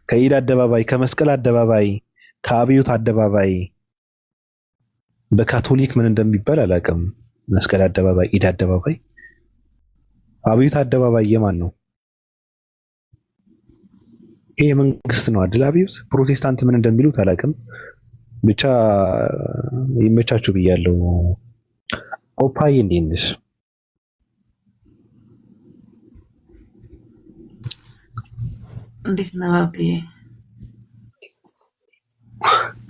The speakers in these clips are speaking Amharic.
ከኢድ አደባባይ፣ ከመስቀል አደባባይ፣ ከአብዮት አደባባይ በካቶሊክ ምን እንደሚባል አላውቅም። መስቀል አደባባይ፣ ኢድ አደባባይ፣ አብዮት አደባባይ የማን ነው? ይሄ መንግስት ነው አይደል? አብዮት ፕሮቴስታንት ምን እንደሚሉት አላውቅም። ብቻ ይመቻችሁ ብያለሁ። ኦፓይ እንዴት ነሽ? እንዴት ነው አብዬ?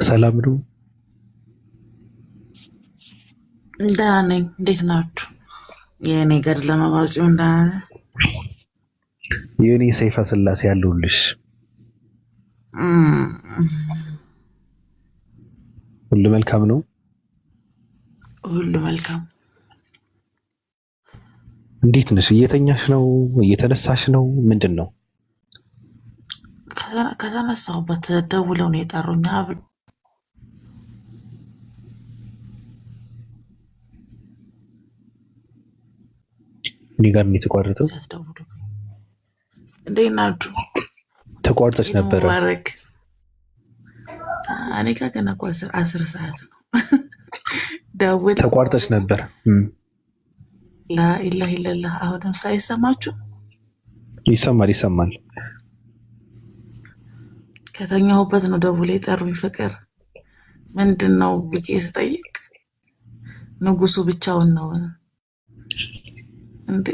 ሰላም ነው? ደህና ነኝ። እንዴት ናችሁ? የእኔ ገድለ መባጺው ደህና ነህ? የእኔ ሰይፈ ስላሴ ያለሁልሽ። ሁሉ መልካም ነው? ሁሉ መልካም። እንዴት ነሽ? እየተኛሽ ነው? እየተነሳሽ ነው? ምንድን ነው? ከተነሳሁበት ደውለው ነው የጠሩኝ። እኔ ጋር ነው የተቋረጠው። እንዴት ናችሁ? ተቋርጠሽ ነበረ። እኔ ጋር ገና እኮ 10 ሰዓት ነው። ደውል ተቋርጠሽ ነበር። ላኢላሀ ኢለላህ። አሁንም ሳይሰማችሁ? ይሰማል። ከተኛሁበት ነው ደውል የጠሩኝ። ፍቅር ምንድን ነው ብዬ ስጠይቅ ንጉሱ ብቻውን ነው እንዴ?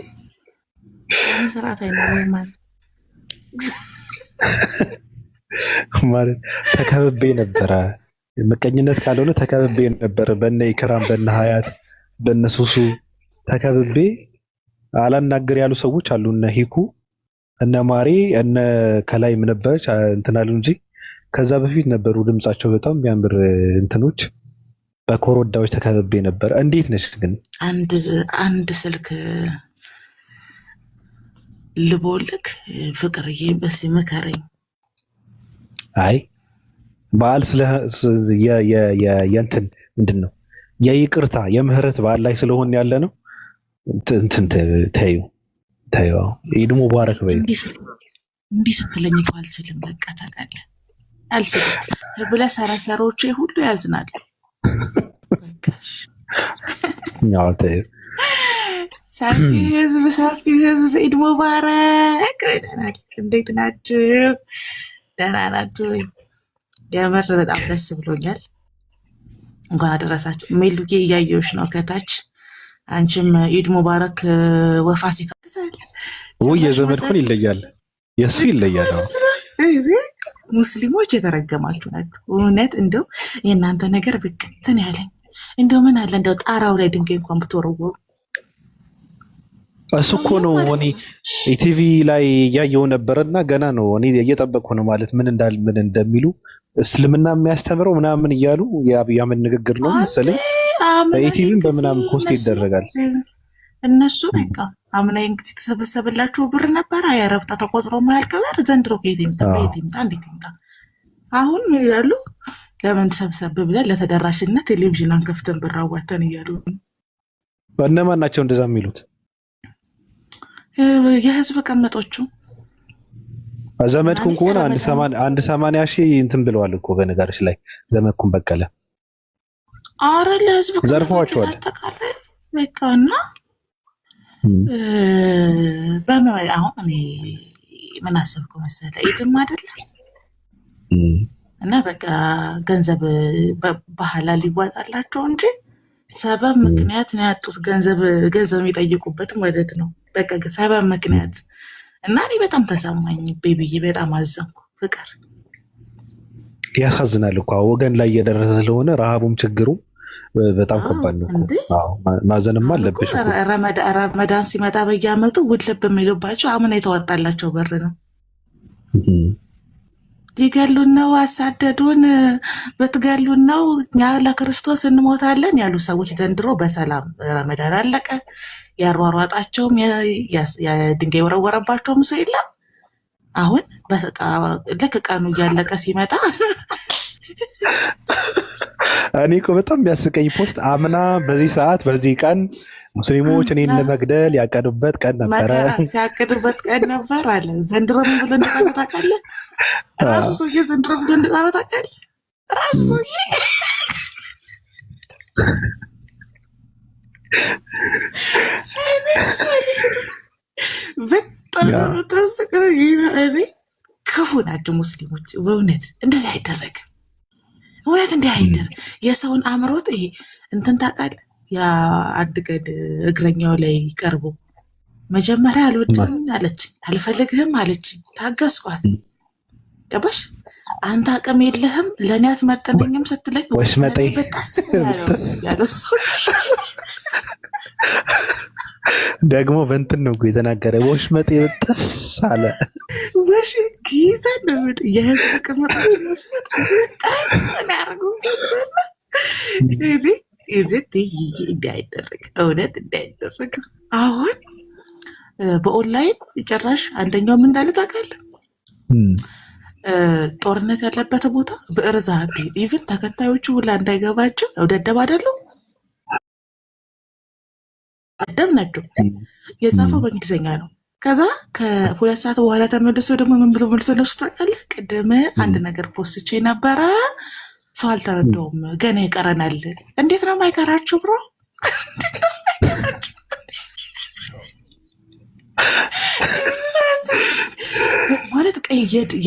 መስራት አይኖርም ማለት ተከብቤ ነበረ። ምቀኝነት ካልሆነ ተከብቤ ነበር። በነ ኢክራም፣ በነ ሀያት፣ በነ ሱሱ ተከብቤ አላናገር ያሉ ሰዎች አሉ። እነ ሂኩ፣ እነ ማሬ፣ እነ ከላይም ነበረች እንትን አሉ እንጂ ከዛ በፊት ነበሩ ድምጻቸው በጣም የሚያምር እንትኖች። በኮረዳዎች ተከብቤ ነበር። እንዴት ነሽ ግን? አንድ ስልክ ልቦልክ ፍቅርዬ፣ በስ ምከረኝ። አይ በዓል ስለ የእንትን ምንድን ነው የይቅርታ የምህረት በዓል ላይ ስለሆነ ያለ ነው። እንትን ተዩ ኢድ ሙባረክ በይ። እንዲህ ስትለኝ እኮ አልችልም። በቃ ታውቃለህ፣ አልችልም ብለህ ሰረሰሮቼ ሁሉ ያዝናሉ። ሰፊ ህዝብ ኢድ ሙባረክ። እንዴት ናችሁ? ደህና ናችሁ? የምር በጣም ደስ ብሎኛል። እንኳን አደረሳችሁ። ሜሉጌ እያየሁሽ ነው ከታች። አንቺም ኢድ ሙባረክ። ወፋሴ ወይ የዘመድኩን ይለያል፣ የእሱ ይለያል። ሙስሊሞች የተረገማችሁ ናችሁ እውነት። እንደው የእናንተ ነገር ብቅትን ያለኝ እንደው ምን አለ እንደው ጣራው ላይ ድንጋይ እንኳን ብትወረወሩ። እሱ እኮ ነው እኔ ኢቲቪ ላይ እያየሁ ነበርና ገና ነው እኔ እየጠበቅኩ ነው ማለት ምን እንደሚሉ እስልምና የሚያስተምረው ምናምን እያሉ የአብይ አህመድ ንግግር ነው መሰለኝ በኢቲቪም በምናምን ፖስት ይደረጋል። እነሱ በቃ አምና እንግዲህ የተሰበሰበላቸው ብር ነበር አያረብታ ተቆጥሮ ማያልቅ ብር ዘንድሮ ከየት ይምጣ? እንዴት ይምጣ? አሁን ይላሉ ለምን ሰብሰብ ብለን ለተደራሽነት ቴሌቪዥን አንከፍተን ብር አዋተን እያሉ። እነማን ናቸው እንደዛ የሚሉት? የህዝብ ቀመጦቹ። ዘመድኩን ከሆነ አንድ 80 ሺህ እንትን ብለዋል እኮ በነገርሽ ላይ ዘመድኩን በቀለ። አረ ለህዝብ ዘርፈዋቸዋል በቃ። እና አሁን እኔ ምን አሰብኩ መሰለህ ኢድም አይደለ እና በቃ ገንዘብ በሐላል ሊዋጣላቸው እንጂ ሰበብ ምክንያት ነው ያጡት። ገንዘብ የሚጠይቁበት ማለት ነው። በቃ ሰበብ ምክንያት እና እኔ በጣም ተሰማኝ ቤቢዬ፣ በጣም አዘንኩ። ፍቅር ያሳዝናል እኮ ወገን ላይ እየደረሰ ስለሆነ ረሃቡም ችግሩም በጣም ከባድ ነው። ማዘንም አለብሽ። ረመዳን ሲመጣ በየአመቱ ውድልብ የሚሉባቸው አምና የተዋጣላቸው በር ነው። ሊገሉን ነው፣ አሳደዱን፣ ብትገሉን ነው እኛ ለክርስቶስ እንሞታለን ያሉ ሰዎች ዘንድሮ በሰላም ረመዳን አለቀ። ያሯሯጣቸውም የድንጋይ የወረወረባቸውም ሰው የለም። አሁን ልክ ቀኑ እያለቀ ሲመጣ እኔ እኮ በጣም የሚያስቀኝ ፖስት አምና በዚህ ሰዓት በዚህ ቀን ሙስሊሞች እኔን ለመግደል ያቀዱበት ቀን ነበረ። ሲያቅዱበት ቀን ነበር አለ። ዘንድሮ ምን ብሎ እንደጻፈ ታውቃለህ? ራሱ ሰውዬ ዘንድሮ ብሎ እንደጻፈ ታውቃለህ? ራሱ ሰውዬ በጣም ታስቀው። ክፉ ናቸው ሙስሊሞች በእውነት እንደዚህ አይደረግም። እውነት እንዲህ አይደረግ። የሰውን አእምሮት ይሄ እንትን ታውቃለህ? ያ አንድ ቀን እግረኛው ላይ ቀርቦ መጀመሪያ አልወድም አለች፣ አልፈልግህም አለች፣ ታገስኳት። ገባሽ? አንተ አቅም የለህም ለእኔ አትመጥነኝም ስትለኝ ወሽመጤ ያለው ሰው ደግሞ በእንትን ነው የተናገረ። ወሽመጤ ጥስ አለ። ወሽ ጌታ ነው የህዝብ ቅመጣችን መስመጥ ያደርጉባቸውና እንዳይደረግ እውነት እንዳይደረግ። አሁን በኦንላይን ጭራሽ አንደኛው ምን እንዳለ ታውቃለህ? ጦርነት ያለበት ቦታ ብዕር ዛህብ ኢቭን ተከታዮቹ ሁላ እንዳይገባቸው ያው ደደብ አይደሉ? ደደብ ናቸው። የጻፈው በእንግሊዝኛ ነው። ከዛ ከሁለት ሰዓት በኋላ ተመልሶ ደግሞ ምን ብሎ መልሶ ነው ታውቃለህ? ቅድም አንድ ነገር ፖስቼ ነበረ ሰው አልተረዳውም፣ ገና ይቀረናል። እንዴት ነው የማይቀራችሁ ብሮ? ማለት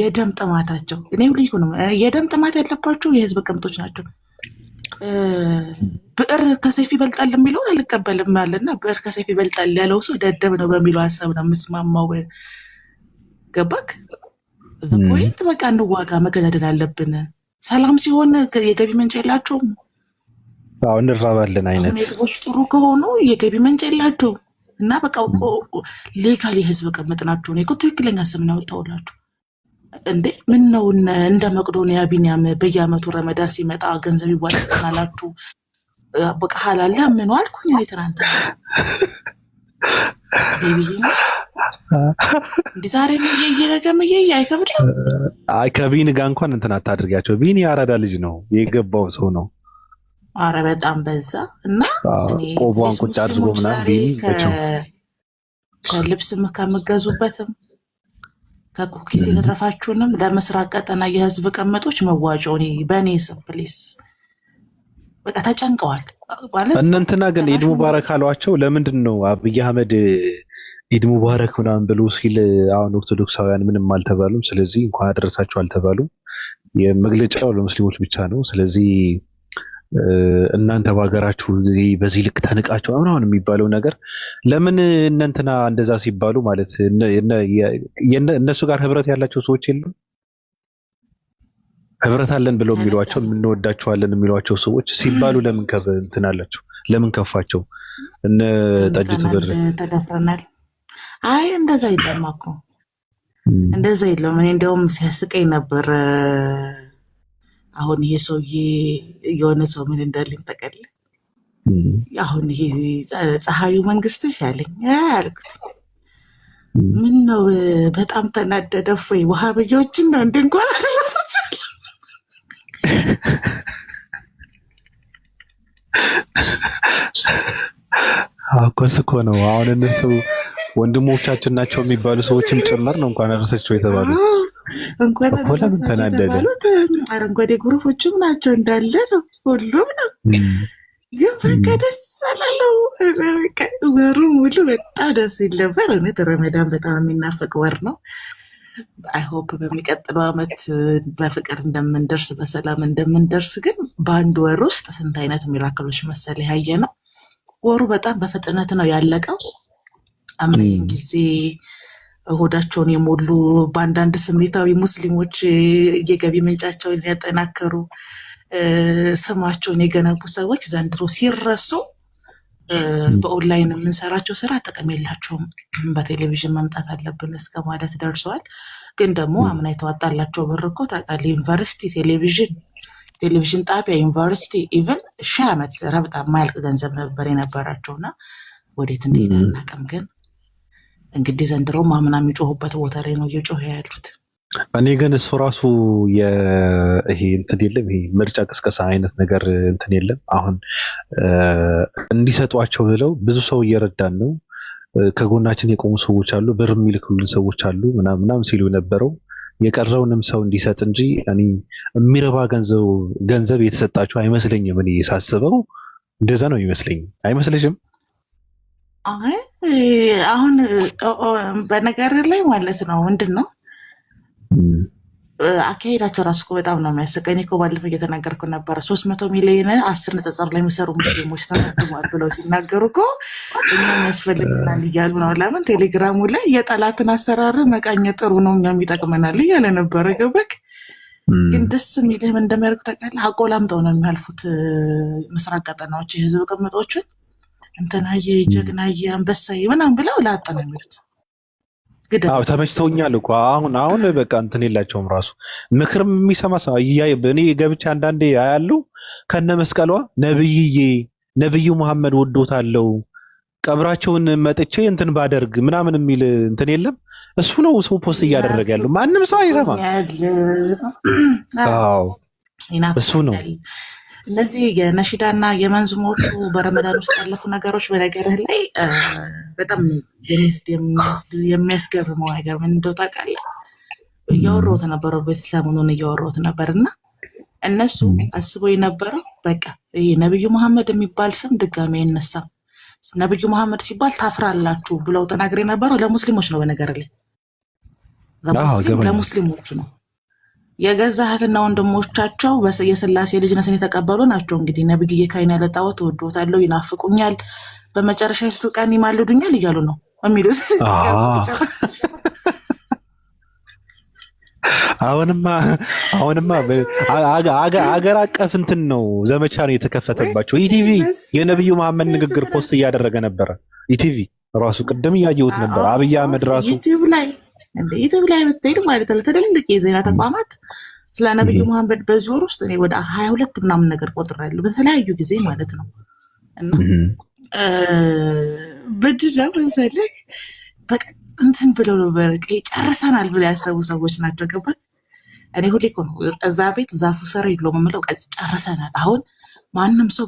የደም ጥማታቸው እኔ ልዩ ነው። የደም ጥማት ያለባቸው የህዝብ ቅምጦች ናቸው። ብዕር ከሰይፍ ይበልጣል የሚለውን አልቀበልም አለና ብዕር ከሰይፍ ይበልጣል ያለው ሰው ደደብ ነው በሚለው ሀሳብ ነው የምስማማው። ገባክ? ፖይንት በቃ እንዋጋ፣ መገዳደል አለብን። ሰላም ሲሆን የገቢ ምንጭ የላቸውም። አሁን እንራባለን አይነት ሁኔታዎች ጥሩ ከሆኑ የገቢ ምንጭ የላቸውም እና በቃ ሌጋል የህዝብ ቅምጥ ናቸው። እኔ እኮ ትክክለኛ ስም ነው ያወጣሁላችሁ። እንዴ ምን ነው እንደ መቅዶኒያ ቢኒያም በየአመቱ ረመዳን ሲመጣ ገንዘብ ይዋጣናላችሁ በቃ ሀላለ ምን አልኩኝ እኔ ትናንት ቤቢዬ እንዲህ ዛሬ ነገም አይከብድም። አይ ከቢኒ ጋር እንኳን እንትን አታድርጊያቸው። ቢኒ አራዳ ልጅ ነው፣ የገባው ሰው ነው። አረ በጣም በዛ እና ቆቧን ቁጭ አድርጎ ምናምን ቢኒ ከልብስም ከምገዙበትም ከኩኪስ የተረፋችሁንም ለምስራቅ ቀጠና የህዝብ ቅምጦች መዋጮ በእኔ ስም ፕሊስ። በቃ ተጨንቀዋል ማለት እንትና ግን ኢድ ሙባረክ አሏቸው። ለምንድን ነው አብይ አህመድ ኢድ ሙባረክ ምናምን ብሎ ሲል አሁን ኦርቶዶክሳውያን ምንም አልተባሉም። ስለዚህ እንኳን አደረሳችሁ አልተባሉም። የመግለጫው ለሙስሊሞች ብቻ ነው። ስለዚህ እናንተ በሀገራችሁ በዚህ ልክ ተንቃቸው አሁን የሚባለው ነገር ለምን እነንትና እንደዛ ሲባሉ ማለት እነሱ ጋር ህብረት ያላቸው ሰዎች የሉም? ህብረት አለን ብለው የሚሏቸው እንወዳቸዋለን የሚሏቸው ሰዎች ሲባሉ ለምን እንትን አላቸው? ለምን ከፋቸው? እነ ጠጅቱ ብር ተደፍረናል። አይ እንደዛ የለም እኮ እንደዛ የለም። እኔ እንደውም ሲያስቀኝ ነበር። አሁን ይሄ ሰውዬ የሆነ ሰው ምን እንዳለኝ ተቀል አሁን ይሄ ፀሐዩ መንግስትሽ ያለኝ አልኩት። ምን ነው በጣም ተናደደ ወይ ወሃብዮችን ነው እንደ እንኳን አደረሳችሁ አኮስ እኮ ነው። አሁን እነሱ ወንድሞቻችን ናቸው የሚባሉ ሰዎችም ጭምር ነው እንኳን አደረሳችሁ የተባሉት። እንኳን ተናደደ። አረንጓዴ ግሩፖችም ናቸው እንዳለ ነው፣ ሁሉም ነው። ግን በቃ ደስ አላለው። ወሩ ሙሉ በጣም ደስ ይል ነበር። እውነት ረመዳን በጣም የሚናፈቅ ወር ነው። አይሆፕ በሚቀጥለው ዓመት በፍቅር እንደምንደርስ በሰላም እንደምንደርስ። ግን በአንድ ወር ውስጥ ስንት አይነት ሚራክሎች መሰል ያየ ነው። ወሩ በጣም በፍጥነት ነው ያለቀው። አምናይን ጊዜ ሆዳቸውን የሞሉ በአንዳንድ ስሜታዊ ሙስሊሞች የገቢ ምንጫቸውን ያጠናከሩ ስማቸውን የገነቡ ሰዎች ዘንድሮ ሲረሱ በኦንላይን የምንሰራቸው ስራ ጥቅም የላቸውም፣ በቴሌቪዥን መምጣት አለብን እስከ ማለት ደርሰዋል። ግን ደግሞ አምና የተዋጣላቸው ብር እኮ ታውቃለህ፣ ዩኒቨርሲቲ ቴሌቪዥን ጣቢያ ዩኒቨርሲቲ ኢቨን 1000 ዓመት ረብጣ የማያልቅ ገንዘብ ነበር የነበራቸውና ወዴት እንደሄደ አናውቅም። ግን እንግዲህ ዘንድሮ አምና የሚጮሁበት ቦታ ላይ ነው እየጮኸ ያሉት። እኔ ግን እሱ ራሱ ይሄ እንትን የለም ይሄ ምርጫ ቅስቀሳ አይነት ነገር እንትን የለም። አሁን እንዲሰጧቸው ብለው ብዙ ሰው እየረዳን ነው፣ ከጎናችን የቆሙ ሰዎች አሉ፣ ብር የሚልኩልን ሰዎች አሉ ምናምን ሲሉ የነበረው የቀረውንም ሰው እንዲሰጥ እንጂ እኔ የሚረባ ገንዘብ የተሰጣቸው አይመስለኝም። እኔ ሳስበው እንደዛ ነው የሚመስለኝ። አይመስልሽም? አሁን በነገር ላይ ማለት ነው ምንድን ነው አካሄዳቸው ራሱ እኮ በጣም ነው የሚያስቀኝ። እኔ እኮ ባለፈው እየተናገርኩ ነበረ 300 ሚሊዮን 10 ንጽጽር ላይ የሚሰሩ ሙስሊሞች ተመድቧል ብለው ሲናገሩ እኮ እኛም ያስፈልገናል እያሉ ነው። ለምን ቴሌግራሙ ላይ የጠላትን አሰራር መቃኘት ጥሩ ነው እኛም ይጠቅመናል እያለ ነበረ። ገበክ ግን ደስ የሚልህ ምን እንደሚያደርጉ ታውቃለህ? አቆላምጠው ነው የሚያልፉት ምስራቅ ቀጠናዎች የህዝብ ቅምጦችን እንትናዬ ጀግናዬ አንበሳዬ ምናምን ብለው ላጥ ነው የሚሉት። አዎ ተመችተውኛል እኮ አሁን በቃ እንትን የላቸውም ራሱ ምክርም የሚሰማ ሰው እኔ ገብቼ አንዳንዴ አያለው ከነ መስቀሏ ነብዩ መሐመድ ወዶታለው ቀብራቸውን መጥቼ እንትን ባደርግ ምናምን የሚል እንትን የለም። እሱ ነው ሰው ፖስት እያደረገ ያለው፣ ማንም ሰው አይሰማ። አዎ እሱ ነው። እነዚህ የነሺዳና የመንዙሞቹ በረመዳን ውስጥ ያለፉ ነገሮች በነገርህ ላይ በጣም የሚያስገርመው ነገር ምን እንደው ታውቃለህ? እያወራሁት ነበረው ቤት ሰሞኑን እያወራሁት ነበር እና እነሱ አስበው የነበረው በቃ ይሄ ነብዩ መሐመድ የሚባል ስም ድጋሚ አይነሳም፣ ነብዩ መሐመድ ሲባል ታፍራላችሁ ብለው ተናግረው የነበረው ለሙስሊሞች ነው። በነገር ላይ ለሙስሊሞቹ ነው። የገዛ እህትና ወንድሞቻቸው የስላሴ ልጅነትን የተቀበሉ ናቸው። እንግዲህ ነብይ ካይን ያለ ጣዖት እወድዎታለሁ፣ ይናፍቁኛል፣ በመጨረሻ ቀን ይማልዱኛል እያሉ ነው የሚሉት። አሁንማ አገር አቀፍ እንትን ነው ዘመቻ ነው የተከፈተባቸው። ኢቲቪ የነብዩ መሐመድ ንግግር ፖስት እያደረገ ነበረ። ኢቲቪ ራሱ ቅድም እያየሁት ነበር። አብይ አህመድ ራሱ ዩቲዩብ ላይ ብትሄድ ማለት ነው ትልልቅ የዜና ተቋማት ስለ ነብዩ መሐመድ በዚህ ወር ውስጥ እኔ ወደ 22 ምናምን ነገር ቆጥሬያለሁ በተለያዩ ጊዜ ማለት ነው። እና በድራም መሰለህ በቃ እንትን ብለው ነው በቃ ጨርሰናል ብለው ያሰቡ ሰዎች ናቸው። ገባህ? እኔ ሁሌ እኮ ነው እዛ ቤት ዛፉ ስር የለውም የምለው ጨርሰናል። አሁን ማንም ሰው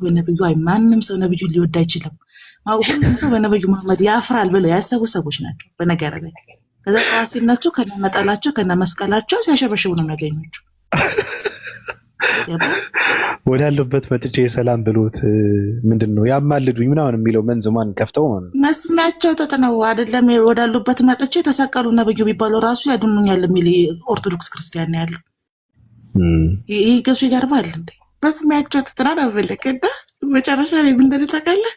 ነብዩ ሊወድ አይችልም፣ ሁሉም ሰው በነብዩ መሐመድ ያፍራል ብለው ያሰቡ ሰዎች ናቸው። በነገር ላይ ከዛ ጠዋት ሲነሱ ከነጠላቸው ከነመስቀላቸው ሲያሸበሽቡ ነው የሚያገኙቸው። ወዳሉበት መጥቼ የሰላም ብሎት ምንድን ነው ያማልዱኝ ምናምን የሚለው መንዙማን ከፍተው መስሚያቸው ተጥነው አይደለም ወዳሉበት መጥቼ ተሰቀሉ ነብዩ ቢባለው ራሱ ያድኑኛል የሚል ኦርቶዶክስ ክርስቲያን ያለው ይህ ገሱ ይገርማል እንዴ! መስሚያቸው ተጥነው ነው ብልቅና መጨረሻ ላይ ምን እንደሆነ ታውቃለህ?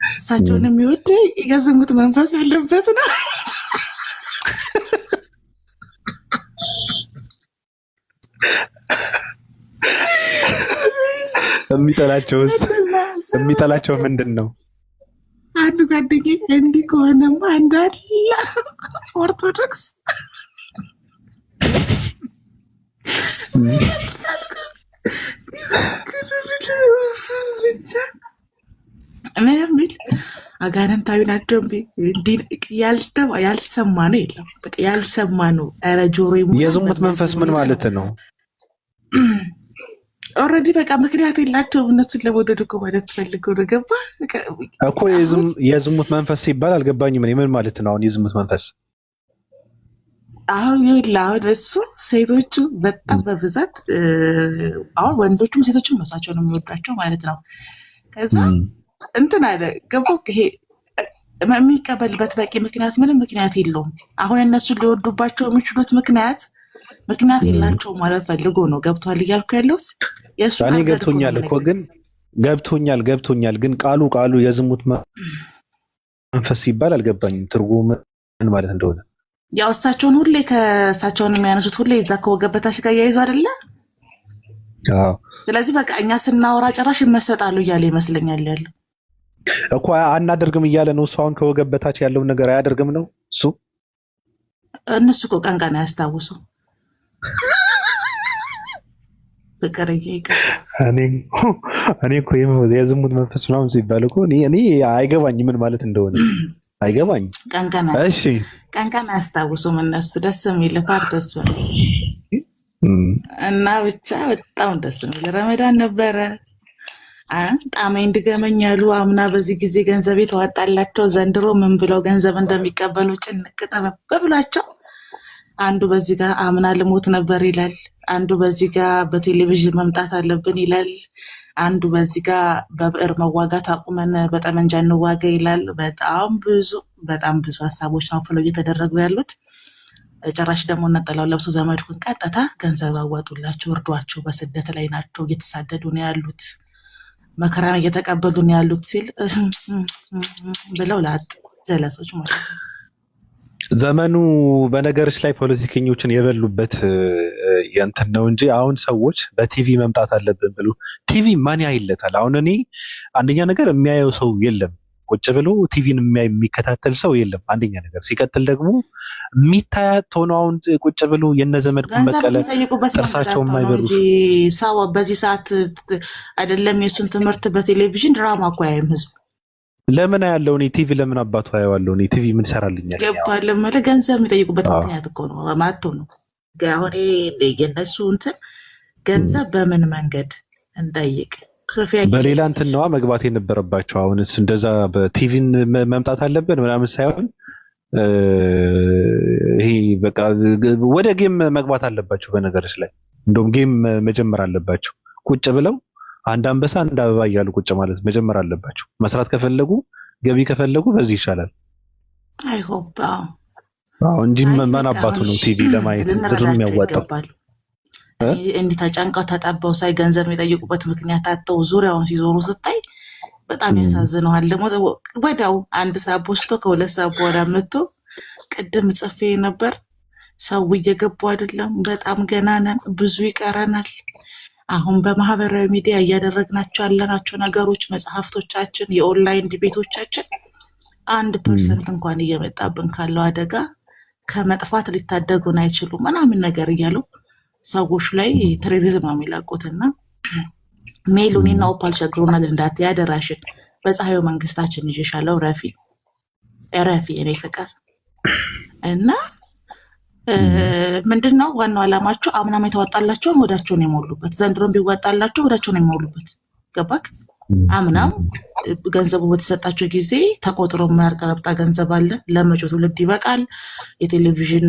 እሳቸውን የሚወድ የዝሙት መንፈስ ያለበት ነው። የሚጠላቸው ምንድን ነው? አንዱ ጓደኛዬ እንዲህ ከሆነማ እንዳለ ኦርቶዶክስ ምንሚል አጋንንታዊ ናቸው። ያልሰማ ነው የለም በቃ ያልሰማ ነው። ኧረ ጆሮ የዝሙት መንፈስ ምን ማለት ነው? ኦልሬዲ በቃ ምክንያት የላቸውም እነሱን ለመውደድ እኮ ማለት ትፈልገው ነው። ገባ እኮ የዝሙት መንፈስ ሲባል አልገባኝም። ምን ማለት ነው አሁን የዝሙት መንፈስ? አሁን እሱ ሴቶቹ በጣም በብዛት አሁን ወንዶቹም ሴቶቹም መሳቸው ነው የሚወዷቸው ማለት ነው። ከዛ እንትን አለ ገባው ይሄ የሚቀበልበት በቂ ምክንያት ምንም ምክንያት የለውም። አሁን እነሱን ሊወዱባቸው የሚችሉት ምክንያት የላቸው ማለት ፈልጎ ነው። ገብቷል እያልኩ ያለሁት እኔ ገብቶኛል እኮ ግን ገብቶኛል ግን ቃሉ የዝሙት መንፈስ ሲባል አልገባኝም ትርጉሙ ምን ማለት እንደሆነ። ያው እሳቸውን ሁሌ ከእሳቸውን የሚያነሱት ሁሌ እዛ ከወገበታች ጋር እያይዙ አይደለ? ስለዚህ በቃ እኛ ስናወራ ጭራሽ ይመሰጣሉ እያለ ይመስለኛል ያለው እኮ አናደርግም እያለ ነው እሱ። አሁን ከወገበታች ያለውን ነገር አያደርግም ነው እሱ። እነሱ እኮ ቀን አያስታውሱ ፍቅርዬ እኔ እኮ የዝሙት መንፈስ ምናምን ሲባል እኮ እኔ አይገባኝም ምን ማለት እንደሆነ አይገባኝም። ቀን እሺ ቀን አያስታውሱም እነሱ። ደስ የሚል ፓርት እሱ ነው። እና ብቻ በጣም ደስ የሚል ረመዳን ነበረ። ጣመኝ እንድገመኝ ያሉ አምና በዚህ ጊዜ ገንዘብ የተዋጣላቸው ዘንድሮ ምን ብለው ገንዘብ እንደሚቀበሉ ጭንቅ ጠበብ ብሏቸው፣ አንዱ በዚህ ጋር አምና ልሞት ነበር ይላል፣ አንዱ በዚህ ጋር በቴሌቪዥን መምጣት አለብን ይላል፣ አንዱ በዚህ ጋር በብዕር መዋጋት አቁመን በጠመንጃ እንዋጋ ይላል። በጣም ብዙ ሀሳቦች ነው ፍለው እየተደረጉ ያሉት። ጭራሽ ደግሞ ነጠላው ለብሶ ዘመድኩን ቀጥታ ገንዘብ አዋጡላቸው፣ እርዷቸው፣ በስደት ላይ ናቸው፣ እየተሳደዱ ነው ያሉት፣ መከራን እየተቀበሉ ነው ያሉት ሲል ብለው ላጥ ጀለሶች ማለት ነው። ዘመኑ በነገሮች ላይ ፖለቲከኞችን የበሉበት የእንትን ነው እንጂ አሁን ሰዎች በቲቪ መምጣት አለብን ብሎ ቲቪ ማን ያይለታል? አሁን እኔ አንደኛ ነገር የሚያየው ሰው የለም፣ ቁጭ ብሎ ቲቪን የሚከታተል ሰው የለም። አንደኛ ነገር ሲቀጥል ደግሞ የሚታያት ሆኖ አሁን ቁጭ ብሎ የነዘመድኩን በቀለ ጥርሳቸው የማይበሩ ሰው በዚህ ሰዓት አይደለም የሱን ትምህርት በቴሌቪዥን ድራማ እኮ ያይም ህዝብ ለምን ያለው እኔ ቲቪ ለምን አባቱ ያለው እኔ ቲቪ ምን ሰራልኛል? ገብቷል ማለት ገንዘብ የሚጠይቁበት ምክንያት እኮ ነው ማጥቶ ነው። አሁን የነሱ እንትን ገንዘብ በምን መንገድ እንጠይቅ በሌላ እንትን ነዋ መግባት የነበረባቸው። አሁንስ እንደዛ በቲቪን መምጣት አለብን ምናምን ሳይሆን ይሄ በቃ ወደ ጌም መግባት አለባቸው። በነገሮች ላይ እንደውም ጌም መጀመር አለባቸው። ቁጭ ብለው አንድ አንበሳ አንድ አበባ እያሉ ቁጭ ማለት መጀመር አለባቸው። መስራት ከፈለጉ ገቢ ከፈለጉ በዚህ ይሻላል። አይ ሆፕ እንጂ ማን አባቱ ነው ቲቪ ለማየት ብር የሚያዋጣው? እንዲህ ተጨንቀው ተጠበው ሳይ ገንዘብ የሚጠይቁበት ምክንያት አጥተው ዙሪያውን ሲዞሩ ስታይ በጣም ያሳዝነዋል። ደግሞ ወዲያው አንድ ሰዓት ወስቶ ከሁለት ሰዓት በኋላ መጥቶ ቅድም ጽፌ ነበር ሰው እየገቡ አይደለም፣ በጣም ገና ነን፣ ብዙ ይቀረናል። አሁን በማህበራዊ ሚዲያ እያደረግናቸው ያለናቸው ነገሮች መጽሐፍቶቻችን፣ የኦንላይን ዲቤቶቻችን 1% እንኳን እየመጣብን ካለው አደጋ ከመጥፋት ሊታደጉን አይችሉም ምናምን ነገር እያሉ ሰዎች ላይ ቴሮሪዝም ነው የሚላቁትና ሜሉኒና ኦፓል ቸግሮናል እንዳት ያደራሽን በፀሐዩ መንግስታችን ይዤሻለሁ ረፊ እኔ ፍቅር እና ምንድነው ዋናው ዓላማቸው? አምናም የተዋጣላቸውን ወዳቸውን የሞሉበት ዘንድሮም ቢዋጣላቸው ወዳቸውን የሞሉበት ገባክ? አምናም ገንዘቡ በተሰጣቸው ጊዜ ተቆጥሮ የማያልቅ ገንዘብ አለ፣ ለመጪው ትውልድ ይበቃል። የቴሌቪዥን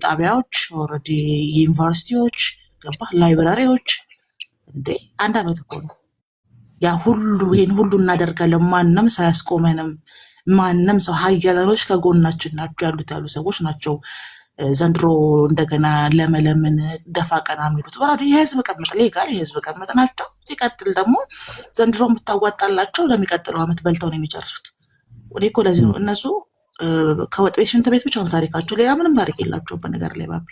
ጣቢያዎች ኦልሬዲ ዩኒቨርሲቲዎች ገባ፣ ላይብራሪዎች እንዴ 1 ዓመት እኮ ነው ያ ሁሉ ይሄን ሁሉ እናደርጋለን። ማንም ሳያስቆመንም ማንም ሰው ሀያላኖች ከጎናችን ናቸው ያሉ ሰዎች ናቸው። ዘንድሮ እንደገና ለመለምን ደፋ ቀና የሚሉት በራዱ የህዝብ ቀመጥ ሌጋል የህዝብ ቀመጥ ናቸው። ሲቀጥል ደግሞ ዘንድሮ የምታዋጣላቸው ለሚቀጥለው ዓመት በልተው ነው የሚጨርሱት። እኔ እኮ ለዚህ ነው እነሱ ከወጥ ቤት ሽንት ቤት ብቻ ነው ታሪካቸው፣ ሌላ ምንም ታሪክ የላቸውም። በነገር ላይ ባቢ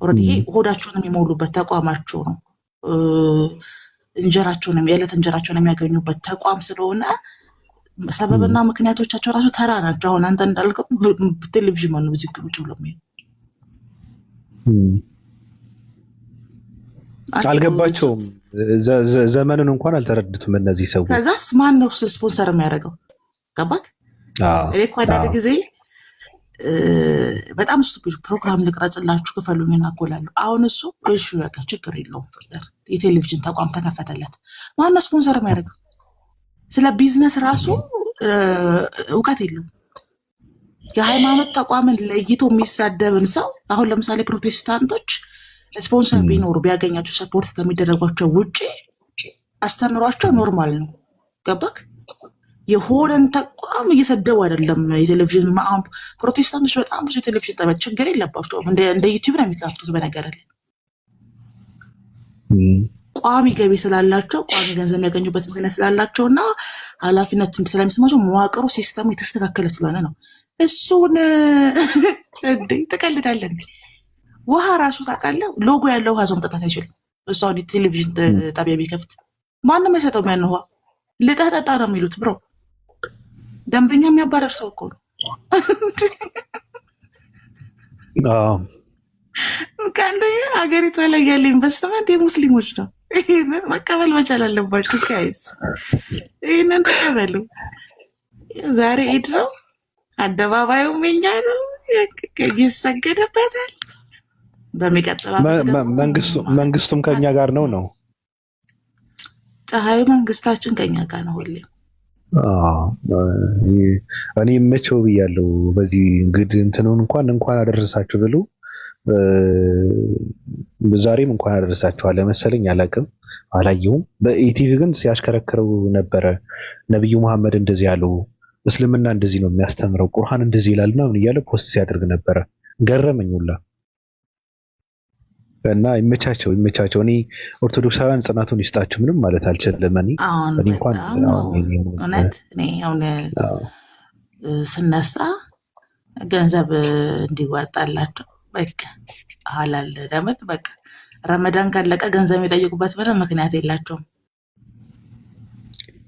ኦልሬዲ ሆዳቸውን የሚሞሉበት ተቋማቸው ነው። እንጀራቸውን የዕለት እንጀራቸውን የሚያገኙበት ተቋም ስለሆነ ሰበብና ምክንያቶቻቸው ራሱ ተራ ናቸው። አሁን አንተ እንዳልከው ቴሌቪዥን ማን ነው ብዙ ቁጭ ብሎ የሚሄድ አልገባቸውም። ዘመኑን እንኳን አልተረዱትም እነዚህ ሰዎች። ከዛስ ማን ነው ስፖንሰር የሚያደርገው? ገባክ? እኔ እኮ አንዳንድ ጊዜ በጣም ስቱፒድ ፕሮግራም ልቅረጽላችሁ ክፈሉኝ እና እኮላለሁ። አሁን እሱ እሺ በቃ ችግር የለውም ፍቅር የቴሌቪዥን ተቋም ተከፈተለት። ማን ነው ስፖንሰር የሚያደርገው? ስለ ቢዝነስ ራሱ እውቀት የለውም። የሃይማኖት ተቋምን ለይቶ የሚሳደብን ሰው አሁን ለምሳሌ ፕሮቴስታንቶች ስፖንሰር ቢኖሩ ቢያገኛቸው ሰፖርት ከሚደረጓቸው ውጭ አስተምሯቸው ኖርማል ነው። ገባክ? የሆነን ተቋም እየሰደቡ አይደለም። የቴሌቪዥን ፕሮቴስታንቶች በጣም ብዙ የቴሌቪዥን ጣቢያ ችግር የለባቸውም። እንደ ዩቲዩብ ነው የሚከፍቱት። በነገር ላይ ቋሚ ገቢ ስላላቸው ቋሚ ገንዘብ የሚያገኙበት ምክንያት ስላላቸው እና ኃላፊነት ስለሚሰማቸው መዋቅሩ ሲስተሙ የተስተካከለ ስለሆነ ነው። እሱን እንዴ ተቀልዳለን። ውሃ ራሱ ታውቃለህ፣ ሎጎ ያለው ውሃ ሰው መጠጣት አይችልም። እሱ አሁን ቴሌቪዥን ጣቢያ ቢከፍት ማንም አይሰጠውም። ያን ውሃ ልጠህ ጠጣ ነው የሚሉት። ብሮ ደንበኛ የሚያባረር ሰው እኮ ነው። ከአንደኛ ሀገሪቷ ላይ ያለ ኢንቨስትመንት የሙስሊሞች ነው። ይህንን መቀበል መቻል አለባችሁ። ጋይስ ይህንን ተቀበሉ። ዛሬ ኢድ ነው። አደባባዩም የኛ ነው፣ ይሰገድበታል። በሚቀጥለው መንግስቱም ከኛ ጋር ነው። ፀሐዩ መንግስታችን ከኛ ጋር ነው ሁሌም። እኔ መቼው ብያለሁ። በዚህ እንግዲህ እንትኑን እንኳን አደረሳችሁ ብሎ ዛሬም እንኳን አደረሳችሁ መሰለኝ፣ አላየሁም። በኢቲቪ ግን ሲያሽከረክረው ነበረ። ነብዩ መሐመድ እንደዚህ ያለው፣ እስልምና እንደዚህ ነው የሚያስተምረው፣ ቁርአን እንደዚህ ይላልና ምን እያለ ፖስት ሲያደርግ ነበረ። ገረመኝ ሁላ። እና ይመቻቸው። እኔ ኦርቶዶክሳውያን ጽናቱን ይስጣችሁ፣ ምንም ማለት አልችልም። እኔ እንኳን እውነት እኔ አሁን ስነሳ ገንዘብ እንዲዋጣላቸው በቃ ሐላል ለምን በቃ ረመዳን ካለቀ ገንዘብ የሚጠይቁበት ምንም ምክንያት የላቸውም።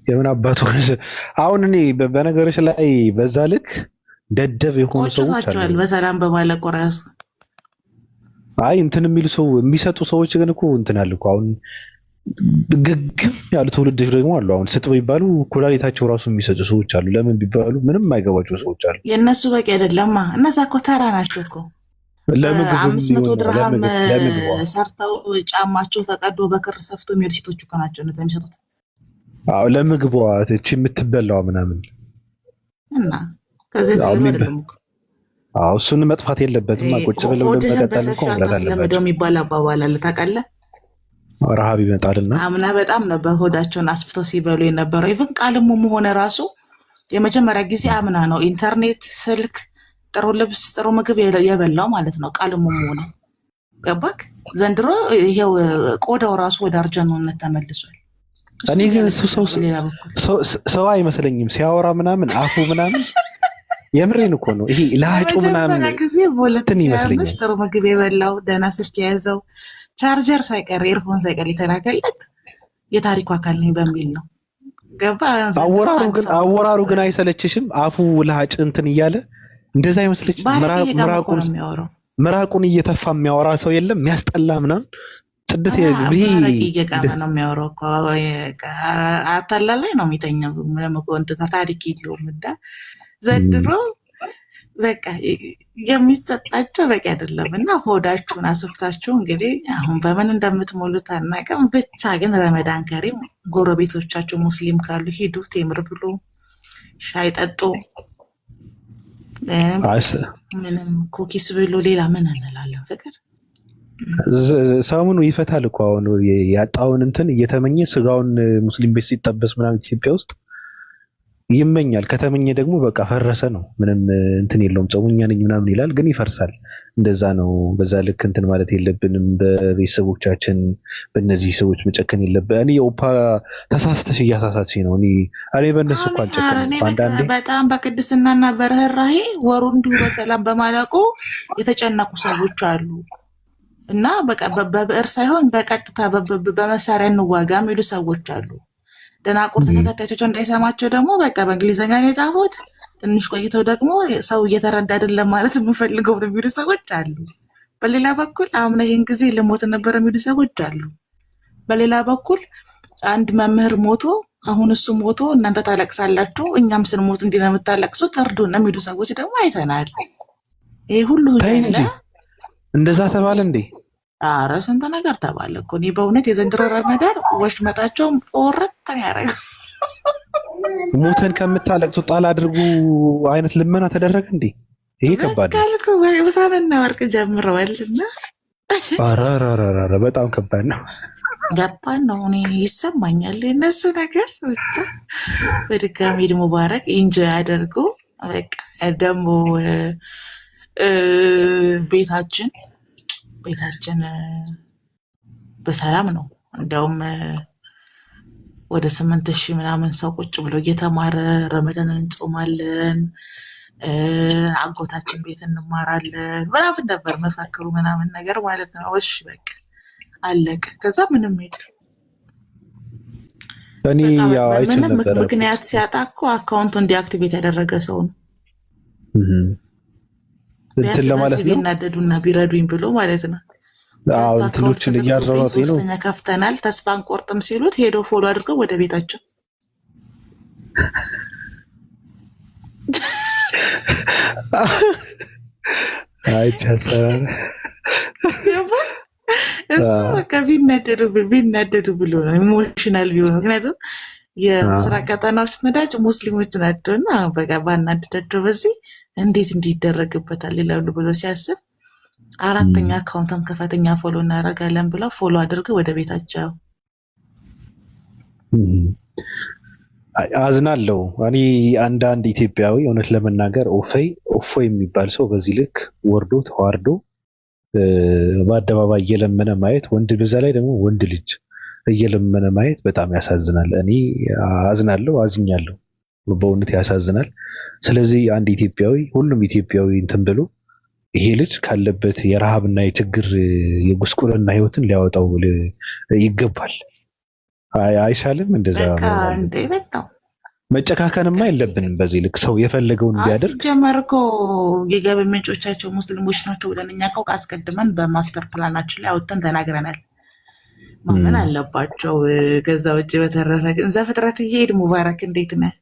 የምን አባቱ አሁን እኔ በነገሮች ላይ በዛ ልክ ደደብ የሆኑ ሰዎች አሉ። በሰላም በማለቁ ራሱ አይ እንትን የሚሰጡ ሰዎች ግን እኮ እንትን አለ እኮ። አሁን ግግም ያሉ ትውልዶች ደግሞ አሉ። አሁን ስጥ ቢባሉ ኩላሊታቸው ራሱ የሚሰጡ ሰዎች አሉ። ለምን ቢባሉ ምንም የማይገባቸው ሰዎች አሉ። የእነሱ በቂ አይደለማ። እነዛ እኮ ተራ ናቸው እኮ። 500 ድርሃም ሰርተው ጫማቸው ተቀዶ በክር ሰፍቶ የሚሄዱ ሴቶች እኮ ናቸው እነዛ የሚሰጡት። አዎ ለምግቧ እቺ የምትበላው ምናምን እና ከዚህ አይደለም እኮ። አዎ እሱን መጥፋት የለበትም። ቁጭ ብለው ለመቀጠል እኮ ማለት አለበት። ለምደው የሚባል አባባል አለ ታውቃለህ? ረሃብ ይመጣልና አምና በጣም ነበር ሆዳቸውን አስፍተው ሲበሉ የነበረው። ኢቭን ቃልሙ ሆነ ራሱ የመጀመሪያ ጊዜ አምና ነው ኢንተርኔት፣ ስልክ፣ ጥሩ ልብስ፣ ጥሩ ምግብ የበላው ማለት ነው። ቃልሙ ሆነ ገባክ? ዘንድሮ ይሄው ቆዳው ራሱ ወደ አርጀኖነት ተመልሷል። እኔ ግን እሱ ሰው አይመስለኝም ሲያወራ ምናምን አፉ ምናምን የምሬን እኮ ነው። ይሄ ላጩ ምናምን እንትን ይመስለኛል። ጥሩ ምግብ የበላው ደህና ስልክ የያዘው ቻርጀር ሳይቀር ኤርፎን ሳይቀር የተላከለት የታሪኩ አካል ነኝ በሚል ነው። ገባ? አወራሩ ግን አይሰለችሽም? አፉ ላጭ እንትን እያለ እንደዛ አይመስለችም? ምራቁን እየተፋ የሚያወራ ሰው የለም? የሚያስጠላ ምናምን ጽድት እየቃመ ነው የሚያወራው እኮ። አታላላይ ነው የሚተኛው። ታሪክ የለውም። ዘንድሮ በቃ የሚሰጣቸው በቂ አይደለም እና ሆዳችሁን አስፍታችሁ እንግዲህ አሁን በምን እንደምትሞሉት አናውቅም። ብቻ ግን ረመዳን ከሪም። ጎረቤቶቻችሁ ሙስሊም ካሉ ሂዱ፣ ቴምር ብሉ፣ ሻይ ጠጡ፣ ምንም ኩኪስ ብሉ። ሌላ ምን እንላለን? ፍቅር ሰሙኑ ይፈታል እኮ። አሁን ያጣውን እንትን እየተመኘ ስጋውን ሙስሊም ቤት ሲጠበስ ምናምን ኢትዮጵያ ውስጥ ይመኛል። ከተመኘ ደግሞ በቃ ፈረሰ ነው። ምንም እንትን የለውም። ጾሙኛ ነኝ ምናምን ይላል፣ ግን ይፈርሳል። እንደዛ ነው። በዛ ልክ እንትን ማለት የለብንም። በቤተሰቦቻችን በእነዚህ ሰዎች መጨከን የለብን። እኔ የኦፓ ተሳስተሽ እያሳሳትሽ ነው። እኔ በእነሱ እኮ አልጨከንም። አንዳንዴ በጣም በቅድስናና በርህራሄ ወሩ እንዲሁ በሰላም በማለቁ የተጨነቁ ሰዎች አሉ እና በቃ በብዕር ሳይሆን በቀጥታ በመሳሪያ እንዋጋ የሚሉ ሰዎች አሉ። ደናቁርት ተከታዮቻቸው እንዳይሰማቸው ደግሞ በቃ በእንግሊዝኛ ነው የጻፉት። ትንሽ ቆይተው ደግሞ ሰው እየተረዳ አይደለም ማለት የምፈልገው የሚሉ ሰዎች አሉ። በሌላ በኩል አሁን ይህን ጊዜ ልሞት ነበር የሚሉ ሰዎች አሉ። በሌላ በኩል አንድ መምህር ሞቶ አሁን እሱ ሞቶ እናንተ ታለቅሳላችሁ፣ እኛም ስንሞት እንዲህ ነው የምታለቅሱት፣ እርዱን የሚሉ ሰዎች ደግሞ አይተናል። ይሄ ሁሉ ያለ እንደዛ ተባለ እንዴ? ኧረ ስንት ነገር ተባለ እኮ። እኔ በእውነት የዘንድሮ ረመዳን ወሽመጣቸውን ፖረት ያደረገ ሞተን ከምታለቅሱ ጣል አድርጉ አይነት ልመና ተደረገ እንዴ? ይሄ ከባድ ነው። ሳምና ወርቅ ጀምረዋልና ኧረ በጣም ከባድ ነው። ገባን ነው። እኔ ይሰማኛል የእነሱ ነገር። ብቻ በድጋሚ ኢድ ሙባረክ ኢንጆይ አደርጉ። በቃ ደግሞ ቤታችን በሰላም ነው። እንዲያውም ወደ 8,000 ምናምን ሰው ቁጭ ብሎ እየተማረ ረመዳንን እንጾማለን፣ አጎታችን ቤት እንማራለን ምናምን ነበር መፈክሩ ምናምን ነገር ማለት ነው። እሺ በቃ አለቀ። ከዛ ምንም የለም። ምንም ምክንያት ሲያጣ እኮ አካውንቱን ዲአክቲቬት ያደረገ ሰው ነው። እንትን ለማለት ነው ቢናደዱና ቢረዱኝ ብሎ ማለት ነው። እንትኖችን እያረሩት ነው። ከፍተናል ተስፋ አንቆርጥም ሲሉት ሄዶ ፎሎ አድርገው ወደ ቤታቸው አይቻሰራል እሱ በቃ ቢናደዱ ብሎ ነው ኢሞሽናል ቢሆን። ምክንያቱም የምስራቅ ቀጠናዎች ነዳጅ ሙስሊሞች ናቸው እና በቃ ባናደዳቸው በዚህ እንዴት እንዲደረግበታል ይላሉ ብሎ ሲያስብ 4ኛ አካውንትም ከፈተኛ ፎሎ እናደርጋለን ብለው ፎሎ አድርገው ወደ ቤታቸው። አዝናለሁ። እኔ አንዳንድ ኢትዮጵያዊ እውነት ለመናገር እፎይ የሚባል ሰው በዚህ ልክ ወርዶ ተዋርዶ በአደባባይ እየለመነ ማየት በዛ ላይ ደግሞ ወንድ ልጅ እየለመነ ማየት በጣም ያሳዝናል። እኔ አዝናለሁ፣ አዝኛለሁ። በእውነት ያሳዝናል። ስለዚህ አንድ ኢትዮጵያዊ ሁሉም ኢትዮጵያዊ እንትን ብሎ ይሄ ልጅ ካለበት የረሃብና የችግር የጉስቁልና ህይወትን ሊያወጣው ይገባል። አይሻልም? እንደዛ መጨካከንማ የለብንም። በዚህ ልክ ሰው የፈለገውን ቢያደርግ ጀመር እኮ የገቢ ምንጮቻቸው ሙስሊሞች ናቸው ብለን እኛ እኮ አስቀድመን በማስተር ፕላናችን ላይ አውጥተን ተናግረናል። ማመን አለባቸው። ከዛ ውጭ በተረፈ ግን ዘፍጥረት እየሄድ ሙባረክ እንዴት ነህ?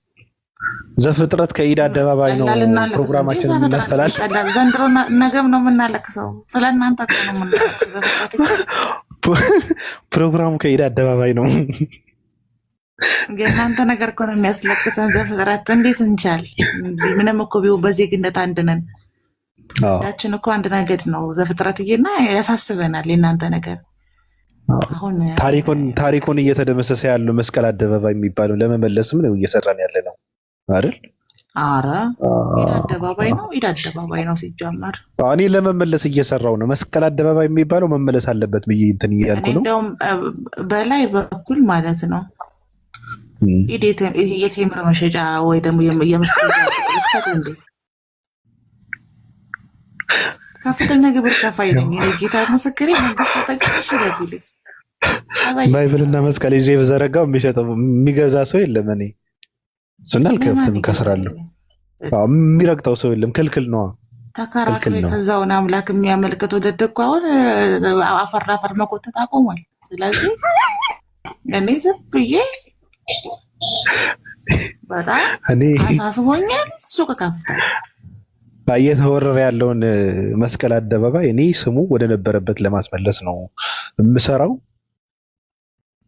ዘፍጥረት ከኢድ አደባባይ ነው ፕሮግራማችን የምናስተላልፍ። ዘንድሮ ነገም ነው የምናለቅሰው። ስለ እናንተ እኮ ነው የምናለቅሰው። ዘፍጥረት ፕሮግራሙ ከኢድ አደባባይ ነው። የእናንተ ነገር እኮ ነው የሚያስለቅሰን። ዘፍጥረት እንዴት እንቻል? ምንም እኮ ቢሆን በዜግነት አንድ ነን። ትውልዳችን እኮ አንድ ነገድ ነው። ዘፍጥረትዬና ያሳስበናል የእናንተ ነገር። አሁን ታሪኩን እየተደመሰሰ ያለው መስቀል አደባባይ የሚባለው ለመመለስም ነው እየሰራን ያለ ነው አይደል? አረ ኢድ አደባባይ ነው ሲጀመር። እኔ ለመመለስ እየሰራው ነው። መስቀል አደባባይ የሚባለው መመለስ አለበት ብዬ እንትን እያልኩ ነው። እንደውም በላይ በኩል ማለት ነው የቴምር መሸጫ ወይ ደግሞ የመስቀል ልክፈት እንዴ? ከፍተኛ ግብር ከፋይ ነኝ እኔ። ጌታ ምስክሬ መንግስት ተቀሽ ይለብልኝ ባይብልና መስቀል ይዤ በዘረጋው የሚገዛ ሰው የለም። እኔ እሱን አልከፍትም፣ ከስራለሁ። የሚረግጠው ሰው የለም። ክልክል ነዋ። ተከራክሬ ከዛውን አምላክ የሚያመልክት ወደደ እኮ አሁን አፈር መቆተት አቆሟል። ስለዚህ እኔ ዝም ብዬ በጣም አሳስቦኛል። ሱቅ ከፍታል። እየተወረረ ያለውን መስቀል አደባባይ እኔ ስሙ ወደ ነበረበት ለማስመለስ ነው የምሰራው።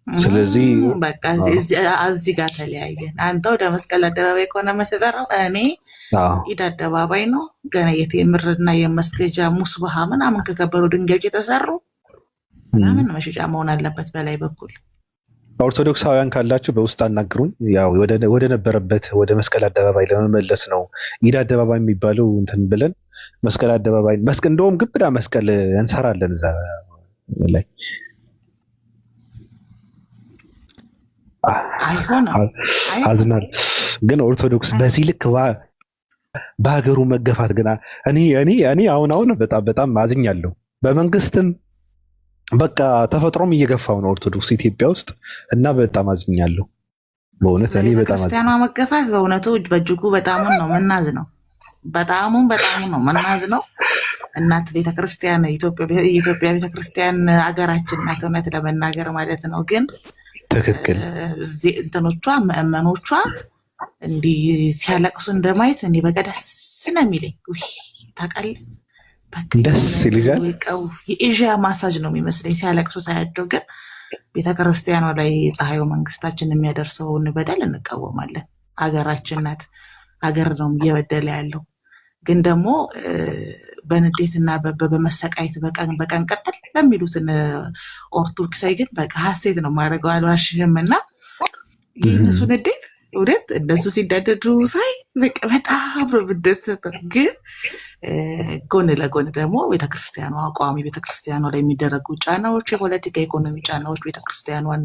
ስለዚህ በቃ እዚህ ጋር ተለያየን። አንተ ወደ መስቀል አደባባይ ከሆነ መተጠራው፣ እኔ ኢድ አደባባይ ነው። ገና የቴምርና የመስገጃ ሙስባሃ ምናምን ከከበሩ ድንጋዮች የተሰሩ ምናምን መሸጫ መሆን አለበት በላይ በኩል። ኦርቶዶክሳውያን ካላችሁ በውስጥ አናግሩኝ። ያው ወደ ነበረበት ወደ መስቀል አደባባይ ለመመለስ ነው። ኢድ አደባባይ የሚባለው እንትን ብለን መስቀል አደባባይ እንደውም ግብዳ መስቀል እንሰራለን እዛ ላይ። አዝናል ግን ኦርቶዶክስ በዚህ ልክ በሀገሩ መገፋት ግና እኔ አሁን በጣም አዝኛለሁ። በመንግስትም በቃ ተፈጥሮም እየገፋው ነው ኦርቶዶክስ ኢትዮጵያ ውስጥ እና በጣም አዝኛለሁ በእውነት። እኔ በጣም ክርስቲያኗ መገፋት በእውነቱ በእጅጉ በጣሙን ነው መናዝ ነው። በጣሙን ነው መናዝ ነው። እናት ቤተክርስቲያን የኢትዮጵያ ቤተክርስቲያን አገራችን ናት፣ እውነት ለመናገር ማለት ነው። ግን ትክክል እንትኖቿ ምእመኖቿ እንዲህ ሲያለቅሱ እንደማየት እኔ በቃ ደስ ነው የሚለኝ። ታውቃለህ ደስ ይልሻል። የኤዥያ ማሳጅ ነው የሚመስለኝ ሲያለቅሱ ሳያቸው። ግን ቤተክርስቲያኗ ላይ ፀሐዩ መንግስታችን የሚያደርሰውን በደል እንቃወማለን። ሀገራችን ናት፣ ሀገር ነው እየበደለ ያለው። ግን ደግሞ በንዴትና በመሰቃየት በቀን ቀጥል ለሚሉትን ኦርቶዶክሳዊ ግን በቃ ሀሴት ነው ማድረገው፣ አልዋሽም። እና የእነሱ ንዴት እውነት እነሱ ሲዳደዱ ሳይ በቃ በጣም ነው የምደሰተው። ግን ጎን ለጎን ደግሞ ቤተክርስቲያኗ ቋሚ ቤተክርስቲያኗ ላይ የሚደረጉ ጫናዎች፣ የፖለቲካ ኢኮኖሚ ጫናዎች ቤተክርስቲያኗን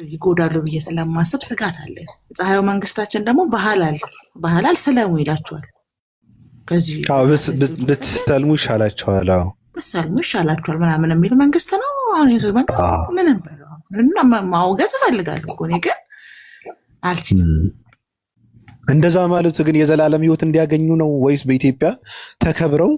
ይጎዳሉ ብዬ ስለማስብ ስጋት አለ። ፀሐዩ መንግስታችን ደግሞ ባህላል ስለሙ ይላቸዋል። ከዚህ ብትሰልሙ ይሻላቸዋል፣ ብትሰልሙ ይሻላቸዋል ምናምን የሚል መንግስት ነው አሁን የሰው መንግስት። ምንም እና ማውገዝ እፈልጋለሁ እኮ እኔ ግን አልችልም። እንደዛ ማለት ግን የዘላለም ህይወት እንዲያገኙ ነው ወይስ በኢትዮጵያ ተከብረው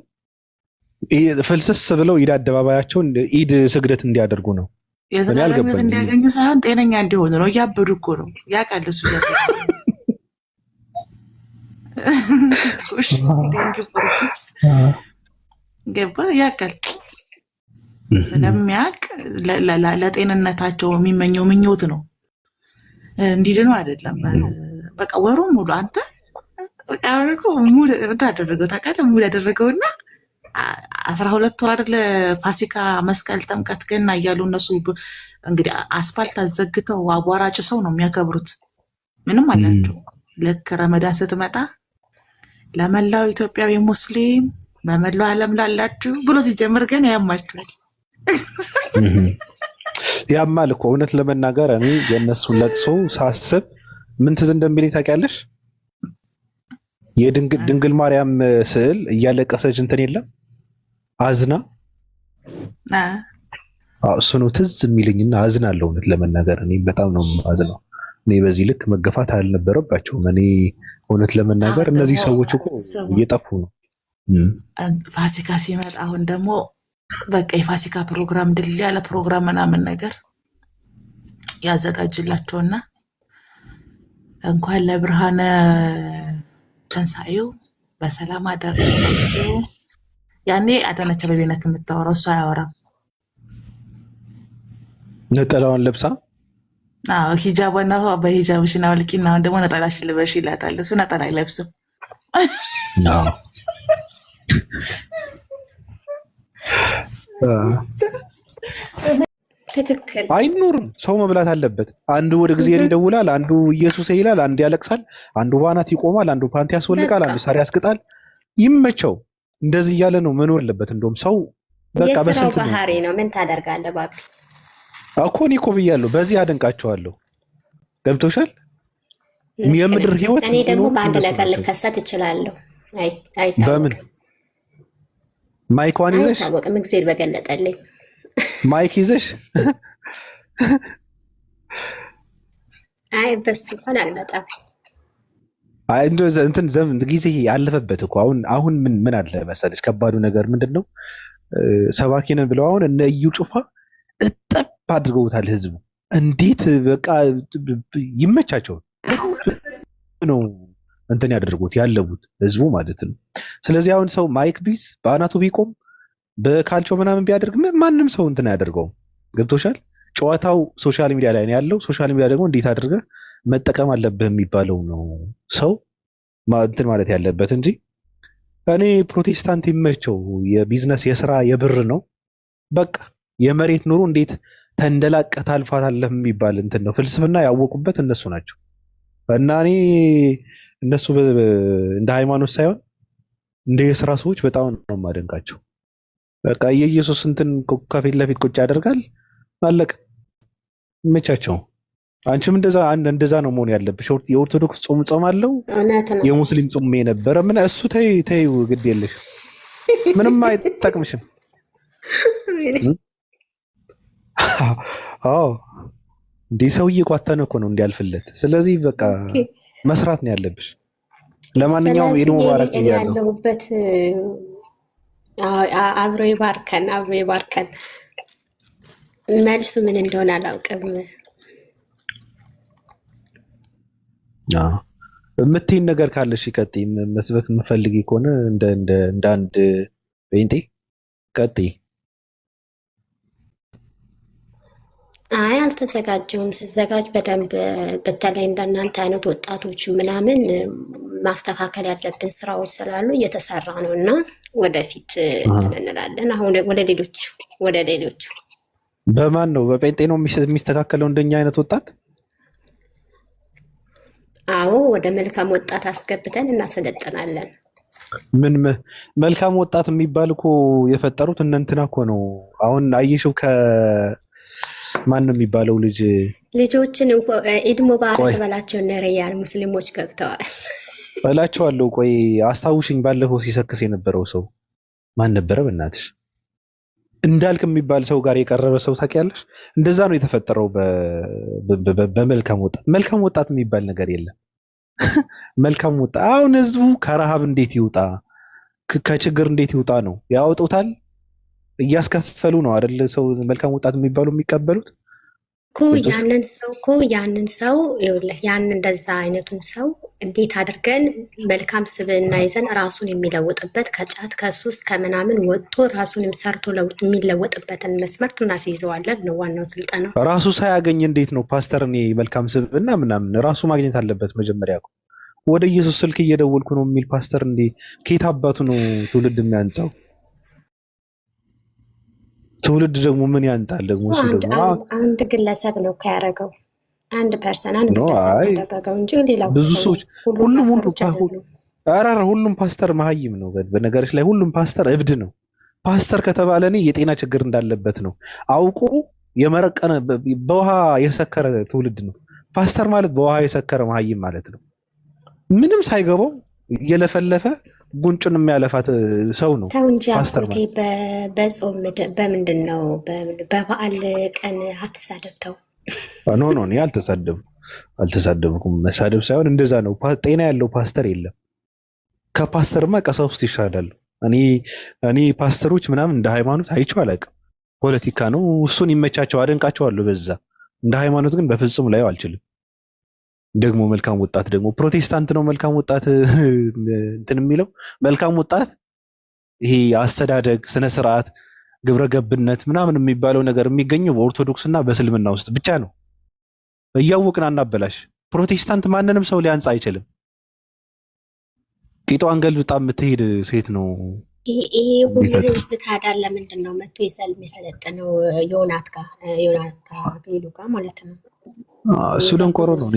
ፍልስስ ብለው ኢድ አደባባያቸውን ኢድ ስግደት እንዲያደርጉ ነው? የዘላለም ህይወት እንዲያገኙ ሳይሆን ጤነኛ እንዲሆኑ ነው። እያበዱ እኮ ነው። ያውቃል እሱ ጎሽ ቴንክ ፎር ጊፍት ገባ ያቀል ስለሚያቅ ለጤንነታቸው የሚመኘው ምኞት ነው እንዲድኑ አይደለም። በቃ ወሩን ሙሉ አንተ በቃ ሙሉ ታደረገው ታውቃለህ። ሙሉ ያደረገውና 12 ወር አይደለ ፋሲካ፣ መስቀል፣ ጥምቀት፣ ገና እያሉ እነሱ እንግዲህ አስፋልት አዘግተው አቧራ ጭሰው ነው የሚያከብሩት። ምንም አላቸው። ልክ ረመዳን ስትመጣ ለመላው ኢትዮጵያዊ ሙስሊም በመላው ዓለም ላላችሁ ብሎ ሲጀምር ግን ያማችኋል። ያማል እኮ እውነት ለመናገር እኔ የእነሱን ለቅሶ ሳስብ ምን ትዝ እንደሚለኝ ታውቂያለሽ? የድንግል ማርያም ስዕል እያለቀሰች እንትን የለም አዝና እሱ ነው ትዝ የሚልኝና አዝናለሁ። እውነት ለመናገር እኔ በጣም ነው አዝነው። እኔ በዚህ ልክ መገፋት አልነበረባቸውም። እኔ እውነት ለመናገር እነዚህ ሰዎች እኮ እየጠፉ ነው። ፋሲካ ሲመጣ አሁን ደግሞ በቃ የፋሲካ ፕሮግራም ድል ያለ ፕሮግራም ምናምን ነገር ያዘጋጅላቸውና እንኳን ለብርሃነ ትንሣኤው በሰላም አደረሳችሁ። ያኔ አዳነች አቤቤ ናት የምታወራው፣ እሱ አያወራም። ነጠላዋን ለብሳ ሂጃቧና በሂጃብሽን አውልቂና አሁን ደግሞ ነጠላሽን ልበሽ ይላታል። እሱ ነጠላ አይለብስም። ትክክል አይኖርም። ሰው መብላት አለበት። አንዱ ወደ እግዚአብሔር ይደውላል፣ አንዱ ኢየሱስ ይላል፣ አንዱ ያለቅሳል፣ አንዱ ባናት ይቆማል፣ አንዱ ፓንቲ ያስወልቃል፣ አንዱ ሳር ያስቅጣል። ይመቸው። እንደዚህ እያለ ነው መኖር አለበት። እንደውም ሰው በቃ የስራው ባህሪ ነው። ምን ታደርጋለህ ባቢ? እኮ እኔ እኮ ብያለሁ። በዚህ አደንቃቸዋለሁ። ገብቶሻል? የምድር ህይወት እኔ ደግሞ በአንድ ነገር ልከሰት እችላለሁ። በምን ማይኳን ይዘሽ? አይታወቅም። እግዚአብሔር በገለጠልኝ ማይክ ይዘሽ? አይ በሱ እንኳን አልመጣም። አይ እንደዛ እንትን ዘመን ጊዜ ያለፈበት እኮ አሁን ምን አለ መሰለሽ፣ ከባዱ ነገር ምንድነው? ሰባኪ ነን ብለው አሁን እነ እዩ ጩፋ እጠብ አድርገውታል ህዝቡ። እንዴት በቃ ይመቻቸው ነው እንትን ያደርጉት ያለቡት ህዝቡ ማለት ነው። ስለዚህ አሁን ሰው ማይክ ቢዝ በአናቱ ቢቆም በካልቾ ምናምን ቢያደርግ ማንም ሰው እንትን አያደርገውም። ገብቶሻል? ጨዋታው ሶሻል ሚዲያ ላይ ነው ያለው። ሶሻል ሚዲያ ደግሞ እንዴት አድርገህ መጠቀም አለብህ የሚባለው ነው ሰው እንትን ማለት ያለበት እንጂ እኔ ፕሮቴስታንት ይመቸው የቢዝነስ የስራ የብር ነው በቃ የመሬት ኑሮ እንዴት ተንደላቀህ ታልፋታለህ የሚባል እንትን ነው። ፍልስፍና ያወቁበት እነሱ ናቸው። እና እኔ እነሱ እንደ ሃይማኖት ሳይሆን እንደ የስራ ሰዎች በጣም ነው የማደንቃቸው። በቃ የኢየሱስ እንትን ከፊት ለፊት ቁጭ ያደርጋል አለቀ። ይመቻቸው። አንቺም እንደዛ ነው መሆን ያለብሽ። የኦርቶዶክስ ጾም ጾማለሁ፣ የሙስሊም ጾም የነበረ ምን እሱ ተይው ግድ የለሽ ምንም አይጠቅምሽም። አዎ እንዲህ ሰው እየቋተነ እኮ ነው እንዲያልፍለት። ስለዚህ በቃ መስራት ነው ያለብሽ። ለማንኛውም ኢድ ሙባረክ ያለሁበት አብሮ ይባርከን። መልሱ ምን እንደሆነ አላውቅም። የምትይኝ ነገር ካለሽ ቀጥይ። መስበክ የምፈልጊ ከሆነ እንደ አንድ ጴንጤ ቀጥይ። አይ አልተዘጋጀውም። ስዘጋጅ በደንብ በተለይ እንደናንተ አይነት ወጣቶች ምናምን ማስተካከል ያለብን ስራዎች ስላሉ እየተሰራ ነው እና ወደፊት እንትን እንላለን። አሁን ወደ ሌሎቹ በማን ነው? በጴንጤ ነው የሚስተካከለው እንደኛ አይነት ወጣት? አዎ ወደ መልካም ወጣት አስገብተን እናሰለጥናለን። ምን መልካም ወጣት የሚባል እኮ የፈጠሩት እነ እንትና እኮ ነው። አሁን አየሽው ማን ነው የሚባለው ልጆችን ኢድ ሙባረክ በላቸው። እነ ሪያል ሙስሊሞች ገብተዋል እላቸዋለሁ። ቆይ አስታውሽኝ፣ ባለፈው ሲሰክስ የነበረው ሰው ማን ነበረ? በእናትሽ እንዳልክ የሚባል ሰው ጋር የቀረበ ሰው ታውቂያለሽ? እንደዛ ነው የተፈጠረው በመልካም ወጣት። መልካም ወጣት የሚባል ነገር የለም። መልካም ወጣት አሁን ህዝቡ ከረሃብ እንዴት ይውጣ፣ ከችግር እንዴት ይውጣ ነው ያወጡታል። እያስከፈሉ ነው አይደል? ሰው መልካም ወጣት የሚባሉ የሚቀበሉት ያንን ሰው ይኸውልህ ያንን እንደዛ አይነቱን ሰው እንዴት አድርገን መልካም ስብዕና ይዘን ራሱን የሚለውጥበት ከጫት ከሱስ ከምናምን ወጥቶ ራሱን ሰርቶ የሚለወጥበትን መስመር እናስይዘዋለን ነው ዋናው ስልጠና። ራሱ ሳያገኝ እንዴት ነው ፓስተር እኔ መልካም ስብዕና ምናምን ራሱ ማግኘት አለበት መጀመሪያ። ወደ ኢየሱስ ስልክ እየደወልኩ ነው የሚል ፓስተር እንዴ ከየት አባቱ ነው ትውልድ የሚያንጻው? ትውልድ ደግሞ ምን ያንጣል? ደግሞ እሱ ደግሞ አንድ ግለሰብ ነው ያደረገው፣ አንድ ፐርሰን አንድ ግለሰብ ያደረገው እንጂ ሌላው ብዙ ሰዎች ሁሉም ፓስተር መሀይም ነው። በነገሮች ላይ ሁሉም ፓስተር እብድ ነው። ፓስተር ከተባለ እኔ የጤና ችግር እንዳለበት ነው አውቆ የመረቀነ በውሃ የሰከረ ትውልድ ነው። ፓስተር ማለት በውሃ የሰከረ መሀይም ማለት ነው። ምንም ሳይገባው እየለፈለፈ ጉንጩን የሚያለፋት ሰው ነው ፓስተር ማለት። በጾም በምንድን ነው በበዓል ቀን አትሳደብተው? ኖ እኔ አልተሳደብኩም። መሳደብ ሳይሆን እንደዛ ነው። ጤና ያለው ፓስተር የለም። ከፓስተርማ ቀሳውስት ይሻላሉ። እኔ ፓስተሮች ምናምን እንደ ሃይማኖት አይቼው አላውቅም። ፖለቲካ ነው፣ እሱን ይመቻቸው፣ አደንቃቸዋለሁ በዛ። እንደ ሃይማኖት ግን በፍጹም ላይው አልችልም። ደግሞ መልካም ወጣት ደግሞ ፕሮቴስታንት ነው መልካም ወጣት እንትን የሚለው መልካም ወጣት ይሄ አስተዳደግ ስነ ስርዓት ግብረ ገብነት ምናምን የሚባለው ነገር የሚገኘው በኦርቶዶክስና በእስልምና ውስጥ ብቻ ነው። እያወቅን አናበላሽ። ፕሮቴስታንት ማንንም ሰው ሊያንጻ አይችልም። ቂጧን ገልብጣ የምትሄድ ሴት ነው። ይሄ ሁሉ ህዝብ ታዲያ ለምንድን ነው መጥቶ የሰለጠነው? ዮናት ጋር ማለት ነው። እሱ ደንቆሮ ነው።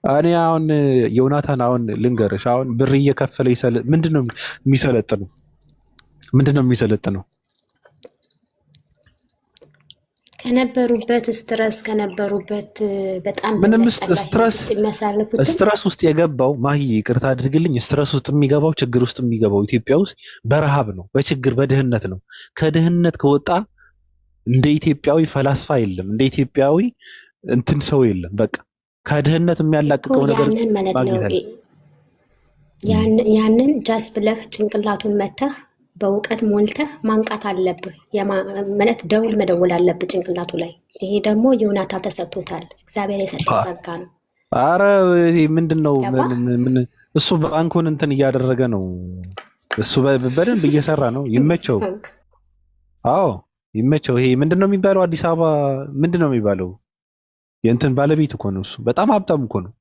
እኔ አሁን ዮናታን አሁን ልንገርሽ፣ አሁን ብር እየከፈለ ምንድን ነው የሚሰለጥነው? ከነበሩበት ከነበሩበት በጣም ስትረስ ውስጥ የገባው ማሂ ይቅርታ አድርግልኝ፣ ስትረስ ውስጥ የሚገባው ችግር ውስጥ የሚገባው ኢትዮጵያ ውስጥ በረሃብ ነው፣ በችግር በድህነት ነው። ከድህነት ከወጣ እንደ ኢትዮጵያዊ ፈላስፋ የለም፣ እንደ ኢትዮጵያዊ እንትን ሰው የለም። በቃ ከድህነት የሚያላቅቀው ነገር ያንን ጃስ ብለህ ጭንቅላቱን መተህ በእውቀት ሞልተህ ማንቃት አለብህ። ማለት ደውል መደወል አለብህ ጭንቅላቱ ላይ። ይሄ ደግሞ ዮናታ ተሰጥቶታል፣ እግዚአብሔር የሰጠው ጸጋ ነው። አረ ምንድነው እሱ ባንኩን እንትን እያደረገ ነው። እሱ በደንብ እየሰራ ነው። ይመቸው። አዎ ይመቸው። ይሄ ምንድነው የሚባለው? አዲስ አበባ ምንድነው የሚባለው? የእንትን ባለቤት እኮ ነው እሱ። በጣም ሀብታም እኮ ነው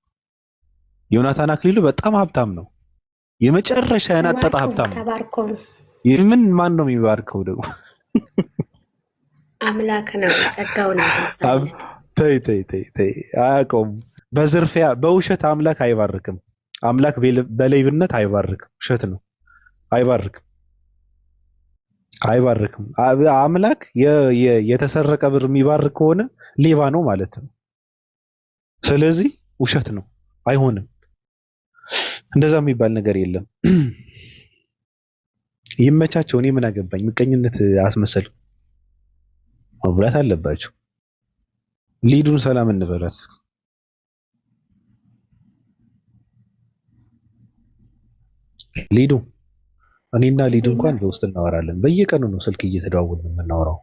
ዮናታን አክሊሉ። በጣም ሀብታም ነው። የመጨረሻ ያናጠጣ ሀብታም ነው። ተባርኮ ነው። ምን ማን ነው የሚባርከው ደግሞ? አምላክ ነው። ጸጋውን ያደርሳለት። ተይ አያውቀውም። በዝርፊያ በውሸት አምላክ አይባርክም። አምላክ በሌብነት አይባርክም። ውሸት ነው። አይባርክም። አምላክ የተሰረቀ ብር የሚባርክ ከሆነ ሌባ ነው ማለት ነው። ስለዚህ ውሸት ነው። አይሆንም። እንደዛ የሚባል ነገር የለም። ይመቻቸው። እኔ ምን አገባኝ? ምቀኝነት አስመሰል መብላት አለባቸው። ሊዱን ሰላም እንበላት። ሊዱ እኔና ሊዱ እንኳን በውስጥ እናወራለን። በየቀኑ ነው ስልክ እየተደዋወልን የምናወራው።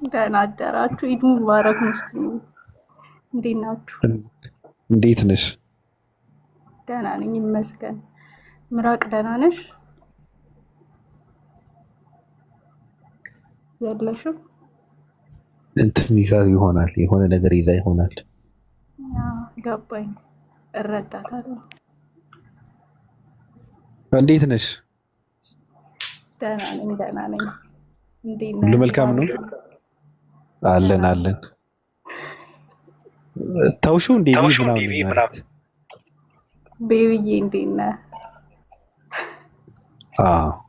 ደህና አደራችሁ። ኢድ ሙባረክ ሙስሊም። እንዴት ናችሁ? እንዴት ነሽ? ደህና ነኝ ይመስገን። ምራቅ ደህና ነሽ? ያለሽው እንትን ይዛ ይሆናል፣ የሆነ ነገር ይዛ ይሆናል። ገባኝ፣ እረዳታለሁ። እንዴት ነሽ? ደህና ነኝ። እንዴት ነሽ? ሁሉ መልካም ነው? አለን ታውሹ እንዴ ምናምን ቤቢዬ እንዴት ነህ?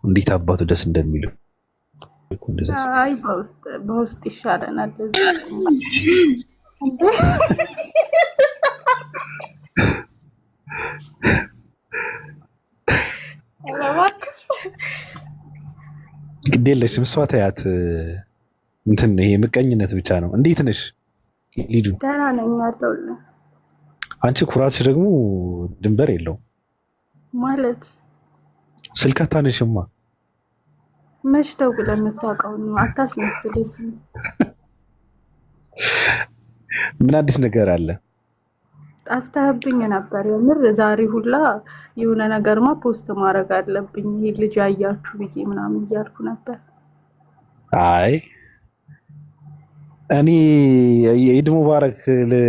እንዴት አባቱ ደስ እንደሚሉ። አይ በውስጥ ይሻለናል። ግድ የለሽም እሷ ተያት። እንትን ይሄ ምቀኝነት ብቻ ነው። እንዴት ነሽ ሊዱ? ደህና ነኝ አለሁልህ። አንቺ ኩራትሽ ደግሞ ድንበር የለውም ማለት ስልክ አታነሽማ። መች ደውለህ የምታውቀው ነው? አታስመስል። እዚህ ምን አዲስ ነገር አለ? ጠፍተህብኝ ነበር የምር። ዛሬ ሁላ የሆነ ነገርማ ፖስት ማድረግ አለብኝ ይሄ ልጅ ያያችሁ ብዬ ምናምን እያልኩ ነበር። አይ እኔ ኢድ ሙባረክ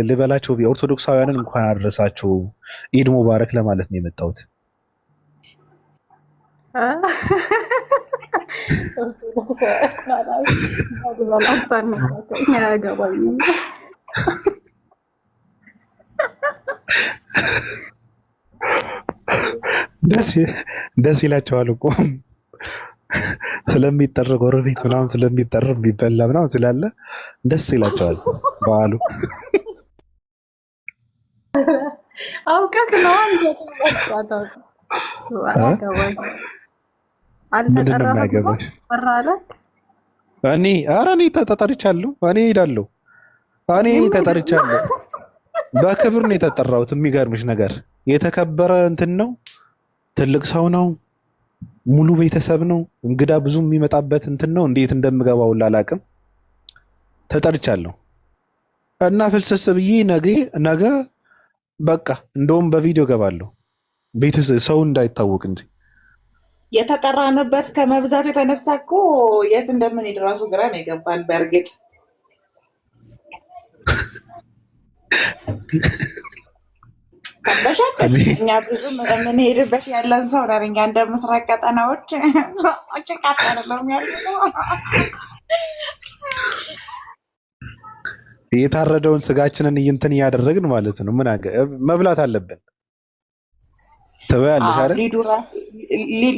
ልበላቸው ኦርቶዶክሳውያንን እንኳን አደረሳችሁ ኢድ ሙባረክ ለማለት ነው የመጣሁት። ደስ ይላቸዋል እኮ ስለሚጠር ጎረቤት ምናምን ስለሚጠር ቢበላ ምናምን ስላለ ደስ ይላቸዋል በዓሉ። አውቀህ ነው ምንድን ነው የማያገባሽ? እኔ ተጠርቻለሁ። እኔ እሄዳለሁ። እኔ ተጠርቻለሁ። በክብር ነው የተጠራሁት። የሚገርምሽ ነገር የተከበረ እንትን ነው። ትልቅ ሰው ነው። ሙሉ ቤተሰብ ነው። እንግዳ ብዙ የሚመጣበት እንትን ነው። እንዴት እንደምገባው አላውቅም። ተጠርቻለሁ እና ፍልስስ ብዬ ነገ በቃ እንደውም በቪዲዮ ገባለሁ። ቤተሰብ ሰው እንዳይታወቅ እንጂ የተጠራንበት ከመብዛቱ የተነሳ እኮ የት እንደምንሄድ ራሱ ግራ ነው የገባን። በእርግጥ ከበሻል እኛ ብዙ የምንሄድበት ያለን ሰው ነን። እኛ እንደ ምስራቅ ቀጠናዎች ጭቃት አይደለም ያለ የታረደውን ስጋችንን እንትን እያደረግን ማለት ነው። ምን መብላት አለብን። ትበያለሽ አይደል?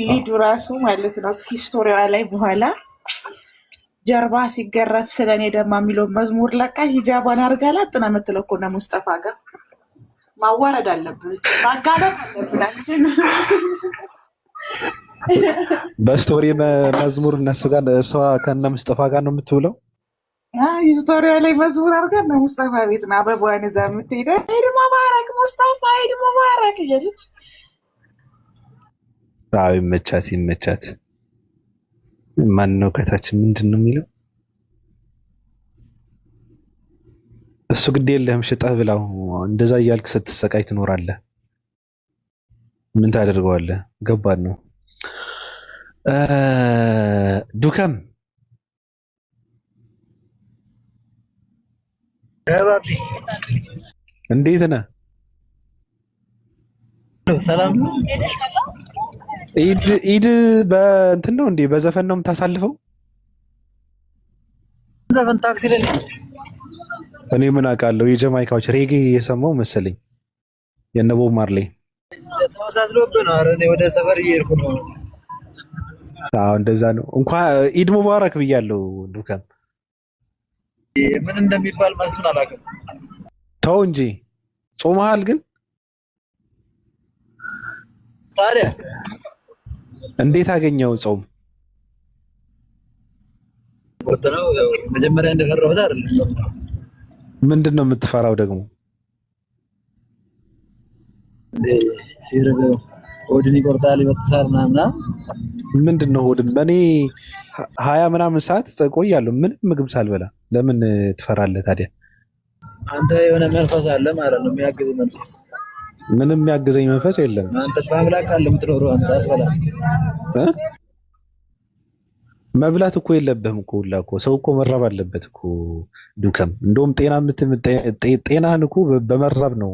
ሊዱ ራሱ ማለት ነው ሂስቶሪዋ ላይ በኋላ ጀርባ ሲገረፍ ስለኔ ደማ የሚለው መዝሙር ለቃ ሂጃቧን አድርጋ ላጥ ነው የምትለው እኮ እነ ሙስጠፋ ጋር ማዋረድ አለብን፣ ማጋለጥ አለብን። በስቶሪ መዝሙር እነሱ ጋር እሷ ከነ ሙስጠፋ ጋር ነው የምትውለው። ሂስቶሪያ ላይ መዝሙር አድርጋ እነ ሙስጠፋ ቤት ነው አበባዋን ይዛ የምትሄደው። ኢድ ሙባረክ ሙስጠፋ፣ ኢድ ሙባረክ እያለች ይመቻት ይመቻት። ማን ነው ከታች ምንድን ነው የሚለው? እሱ ግድ የለህም ሽጠህ ብላው። እንደዛ እያልክ ስትሰቃይ ትኖራለህ። ምን ታደርገዋለህ? ገባን ነው። ዱከም እንዴት ነህ? ሰላም። ኢድ በእንትን ነው እንዴ? በዘፈን ነው የምታሳልፈው? ዘፈን ታክሲ ላይ እኔ ምን አውቃለሁ። የጀማይካዎች ሬጌ የሰማው መሰለኝ የነ ቦብ ማርሌ ተመሳስሎብህ ነው። ኧረ እኔ ወደ ሰፈር እየሄድኩ ነው። አዎ እንደዛ ነው። እንኳን ኢድ ሙባረክ ብያለሁ። ዱከም ምን እንደሚባል መልሱን አላውቅም። ተው እንጂ ጾመሃል ግን ታዲያ እንዴት አገኘው ጾም? ወጥነው መጀመሪያ እንደፈራሁት አይደለም። ምንድን ነው የምትፈራው ደግሞ? ሲርብ ሆድን ይቆርጣል ይበጥሳል ምናምን። ምንድን ነው ሆድን? እኔ 20 ምናምን ሰዓት ቆያለሁ ምንም ምግብ ሳልበላ። ለምን ትፈራለህ ታዲያ? አንተ የሆነ መንፈስ አለ ማለት ነው፣ የሚያግዝ መንፈስ። ምንም የሚያግዘኝ መንፈስ የለም። አንተ በአምላክ አለ የምትኖረው አንተ አትበላ። መብላት እኮ የለብህም እኮ ሁላ እኮ ሰው እኮ መራብ አለበት እኮ ዱከም። እንደውም ጤናህን እኮ በመራብ ነው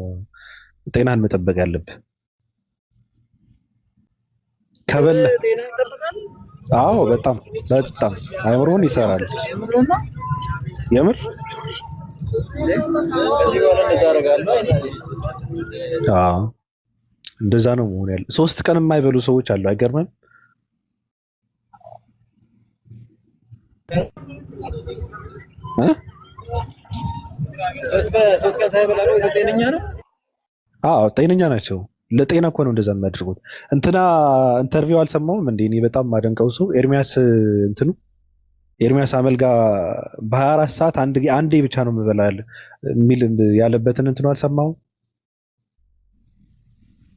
ጤናህን መጠበቅ ያለብህ። ከበላህ አዎ፣ በጣም በጣም አይምሮን ይሰራል። የምር ከዚህ በኋላ እንደዛ አደርጋለሁ። አዎ እንደዛ ነው መሆን ያለ። 3 ቀን የማይበሉ ሰዎች አሉ። አይገርምም? ሶስት ቀን ሳይበላ ነው ጤነኛ ነው? አዎ ጤነኛ ናቸው። ለጤና እኮ ነው እንደዛ የሚያደርጉት። እንትና ኢንተርቪው አልሰማሁም እንዴ? እኔ በጣም ማደንቀው ሰው ኤርሚያስ አመልጋ በ24 ሰዓት አንዴ ብቻ ነው የምበላው የሚል ያለበትን እንትኑ አልሰማሁም።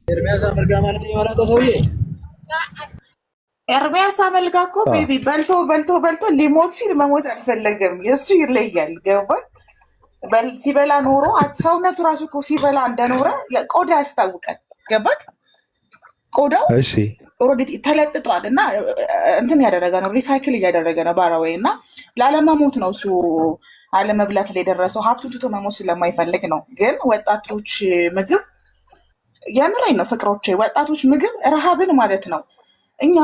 ኤርሚያስ አመልጋ ማለት የማላውቀው ሰውዬ ኤርሚያስ አመልካ እኮ ቤቢ በልቶ ሊሞት ሲል መሞት አልፈለገም። የእሱ ይለያል። ገባል ሲበላ ኖሮ ሰውነቱ ራሱ እኮ ሲበላ እንደኖረ ቆዳ ያስታውቃል። ገባል ቆዳው ኦልሬዲ ተለጥጧል እና እንትን ያደረገ ነው፣ ሪሳይክል እያደረገ ነው ባራዌይ እና ላለመሞት ነው እሱ አለመብላት ላይ የደረሰው። ሀብቱን ትቶ መሞት ስለማይፈልግ ነው። ግን ወጣቶች ምግብ የምሬን ነው ፍቅሮቼ፣ ወጣቶች ምግብ ረሃብን ማለት ነው። እኛ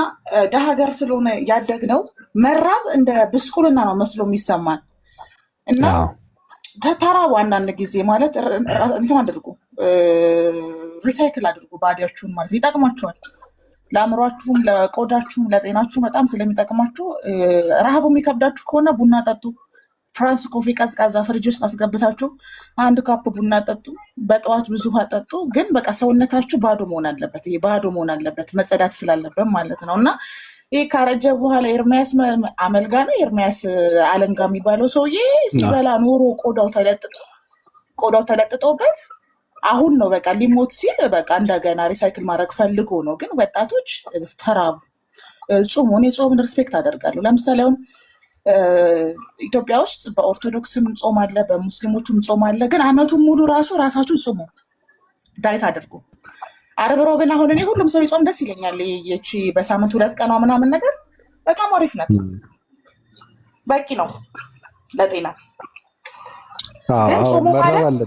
ደሀ ሀገር ስለሆነ ያደግነው መራብ እንደ ብስቁልና ነው መስሎ የሚሰማን እና ተራቡ አንዳንድ ጊዜ ማለት እንትን አድርጉ፣ ሪሳይክል አድርጉ ባዲያችሁን ማለት ይጠቅማችኋል። ለአእምሯችሁም፣ ለቆዳችሁም፣ ለጤናችሁም በጣም ስለሚጠቅማችሁ። ረሃቡ የሚከብዳችሁ ከሆነ ቡና ጠጡ። ፍራንስ ኮፊ ቀዝቃዛ ፍሪጅ ውስጥ አስገብታችሁ 1 ካፕ ቡና ጠጡ። በጠዋት ብዙ ውሃ ጠጡ። ግን በቃ ሰውነታችሁ ባዶ መሆን አለበት። ይሄ ባዶ መሆን አለበት መጸዳት ስላለበት ማለት ነው። እና ይሄ ካረጀ በኋላ ኤርሚያስ አመልጋ ነው ኤርሚያስ አለንጋ የሚባለው ሰውዬ ሲበላ ኖሮ ቆዳው ተለጥጦበት አሁን ነው በቃ ሊሞት ሲል በቃ እንደገና ሪሳይክል ማድረግ ፈልጎ ነው። ግን ወጣቶች ተራቡ። ጾሙ፣ እኔ ጾምን ሪስፔክት አደርጋለሁ። ለምሳሌ አሁን ኢትዮጵያ ውስጥ በኦርቶዶክስም ጾም አለ፣ በሙስሊሞችም ጾም አለ። ግን አመቱን ሙሉ ራሳችሁን ጾሙ፣ ዳይት አድርጉ። ዓርብ ሮብን አሁን እኔ ሁሉም ሰው ይጾም ደስ ይለኛል። ይቺ በሳምንት 2 ቀኗ ምናምን ነገር በጣም አሪፍ ናት፣ በቂ ነው ለጤና። ግን ጾሙ ማለት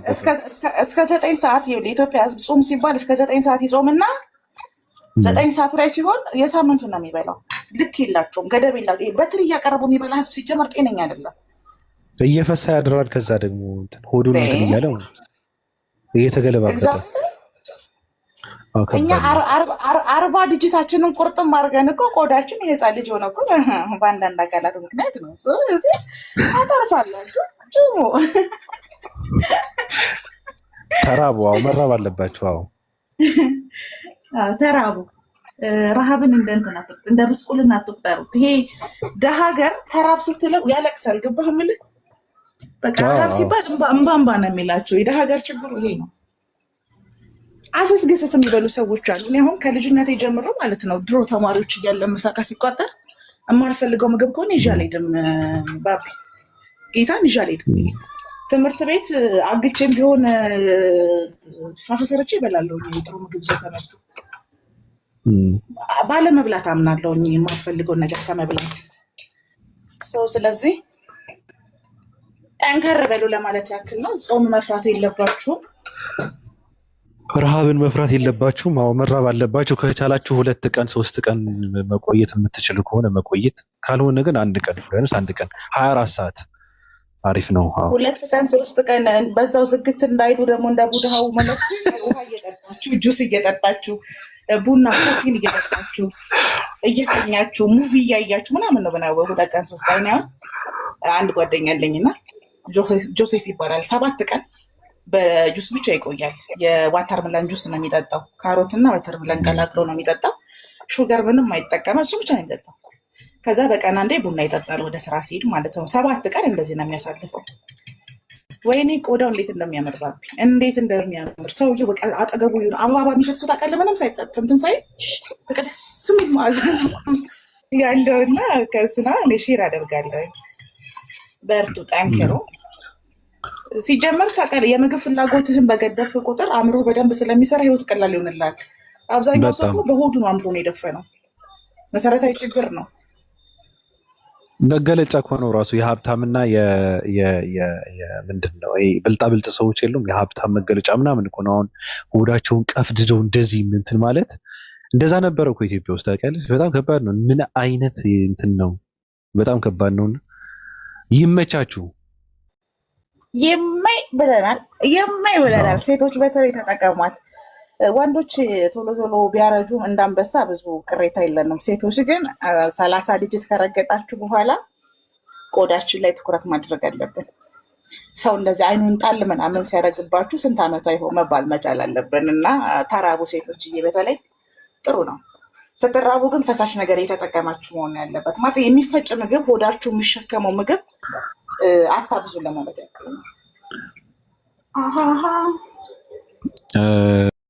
እስከ 9 ሰዓት የኢትዮጵያ ሕዝብ ጾም ሲባል እስከ 9 ሰዓት ይጾምና 9 ሰዓት ላይ ሲሆን የሳምንቱን ነው የሚበላው። ልክ የላቸውም፣ ገደብ የላቸውም። በትር እያቀረቡ የሚበላ ሕዝብ ሲጀመር ጤነኛ አይደለም። እየፈሳ ያድራል። ከዛ ደግሞ ሆዱን እንትን እያለው እየተገለባበጠ እኛ 40 ዲጂታችንን ቁርጥም አድርገን እኮ ቆዳችን የህፃን ልጅ ሆነ እኮ በአንዳንድ አካላት ምክንያት ነው። ስለዚህ አተርፋላችሁ። ጭሙ ተራቡ። መራብ አለባቸው። ተራቡ። ረሃብን እንደ ብስቁልና አትቁጠሩት። ይሄ ደሀ ሀገር ተራብ ስትለው ያለቅሳል። ገባህ የምልህ በቃ ረሃብ ሲባል እንባ ነው የሚላቸው። የደሀ ሀገር ችግሩ ይሄ ነው። አስስግስስ የሚበሉ ሰዎች አሉ። እኔ አሁን ከልጅነቴ ጀምሮ ማለት ነው ድሮ ተማሪዎች እያለን ምሳቃ ሲቋጠር የማልፈልገው ምግብ ከሆነ ይዤ አልሄድም። ባቢ ጌታን ይዤ አልሄድም። ትምህርት ቤት አግቼም ቢሆን ሻፈ ሰርቼ እበላለሁ። ጥሩ ምግብ ሰው ከመጡ ባለመብላት አምናለሁ፣ የማልፈልገውን ነገር ከመብላት ሰው። ስለዚህ ጠንከር በሉ ለማለት ያክል ነው። ጾም መፍራት የለባችሁም፣ ረሃብን መፍራት የለባችሁም። መራብ አለባችሁ። ከቻላችሁ 2 ቀን 3 ቀን መቆየት የምትችሉ ከሆነ መቆየት፣ ካልሆነ ግን 1 ቀን ቢያንስ 1 ቀን 24 ሰዓት አሪፍ ነው። 2 ቀን 3 ቀን በዛው ዝግት እንዳይሉ ደግሞ እንደ ቡድሃው መለክሱ ውሃ እየጠጣችሁ ጁስ እየጠጣችሁ ቡና ኮፊን እየጠጣችሁ እየተኛችሁ ሙቪ እያያችሁ ምናምን ነው ብናወ 2 ቀን 3 ቀን። ያው አንድ ጓደኛ አለኝና ጆሴፍ ይባላል። 7 ቀን በጁስ ብቻ ይቆያል። የዋተርመለን ጁስ ነው የሚጠጣው። ካሮትና ዋተርመለን ቀላቅሎ ነው የሚጠጣው። ሹገር ምንም አይጠቀም፣ እሱ ብቻ ነው የሚጠጣው። ከዛ በቀን አንዴ ቡና ይጠጣል ወደ ስራ ሲሄድ ማለት ነው። 7 ቀን እንደዚህ ነው የሚያሳልፈው። ወይኔ ቆዳው እንዴት እንደሚያምር ባቢ፣ እንዴት እንደሚያምር ሰውዬው። በቃ አጠገቡ ይሁን አበባ የሚሸት ሰው ታውቃለህ፣ ምንም ሳይጠጥ እንትን ሳይ በቃ ደስ የሚል መዓዛ ያለውና ከእሱና እኔ ሼር አደርጋለሁ። በርቱ፣ ጠንክሮ። ሲጀመር ታውቃለህ የምግብ ፍላጎትህን በገደብክ ቁጥር አእምሮ በደንብ ስለሚሰራ ህይወት ቀላል ይሆንላል። አብዛኛው ሰው በሆዱ ነው አእምሮን የደፈነው። መሰረታዊ ችግር ነው። መገለጫ እኮ ነው ራሱ የሀብታምና ምንድን ነው ብልጣብልጥ ሰዎች የሉም። የሀብታም መገለጫ ምናምን እኮ ነው። አሁን ሆዳቸውን ቀፍድደው እንደዚህ እንትን ማለት እንደዛ ነበረ እኮ ኢትዮጵያ ውስጥ ታውቂያለሽ። በጣም ከባድ ነው። ምን አይነት እንትን ነው? በጣም ከባድ ነው። ይመቻችሁ። የማይ ብለናል። ሴቶች በተለይ ተጠቀሟት። ወንዶች ቶሎ ቶሎ ቢያረጁም እንዳንበሳ ብዙ ቅሬታ የለንም። ሴቶች ግን 30 ዲጂት ከረገጣችሁ በኋላ ቆዳችን ላይ ትኩረት ማድረግ አለብን። ሰው እንደዚህ አይኑን ጣል ምናምን ሲያደርግባችሁ ስንት ዓመቷ ይሆን መባል መቻል አለብን። እና ተራቡ ሴቶችዬ፣ በተለይ ጥሩ ነው። ስትራቡ ግን ፈሳሽ ነገር የተጠቀማችሁ መሆን ያለበት ማለት የሚፈጭ ምግብ ሆዳችሁ የሚሸከመው ምግብ አታብዙ ለማለት ያክል ነው።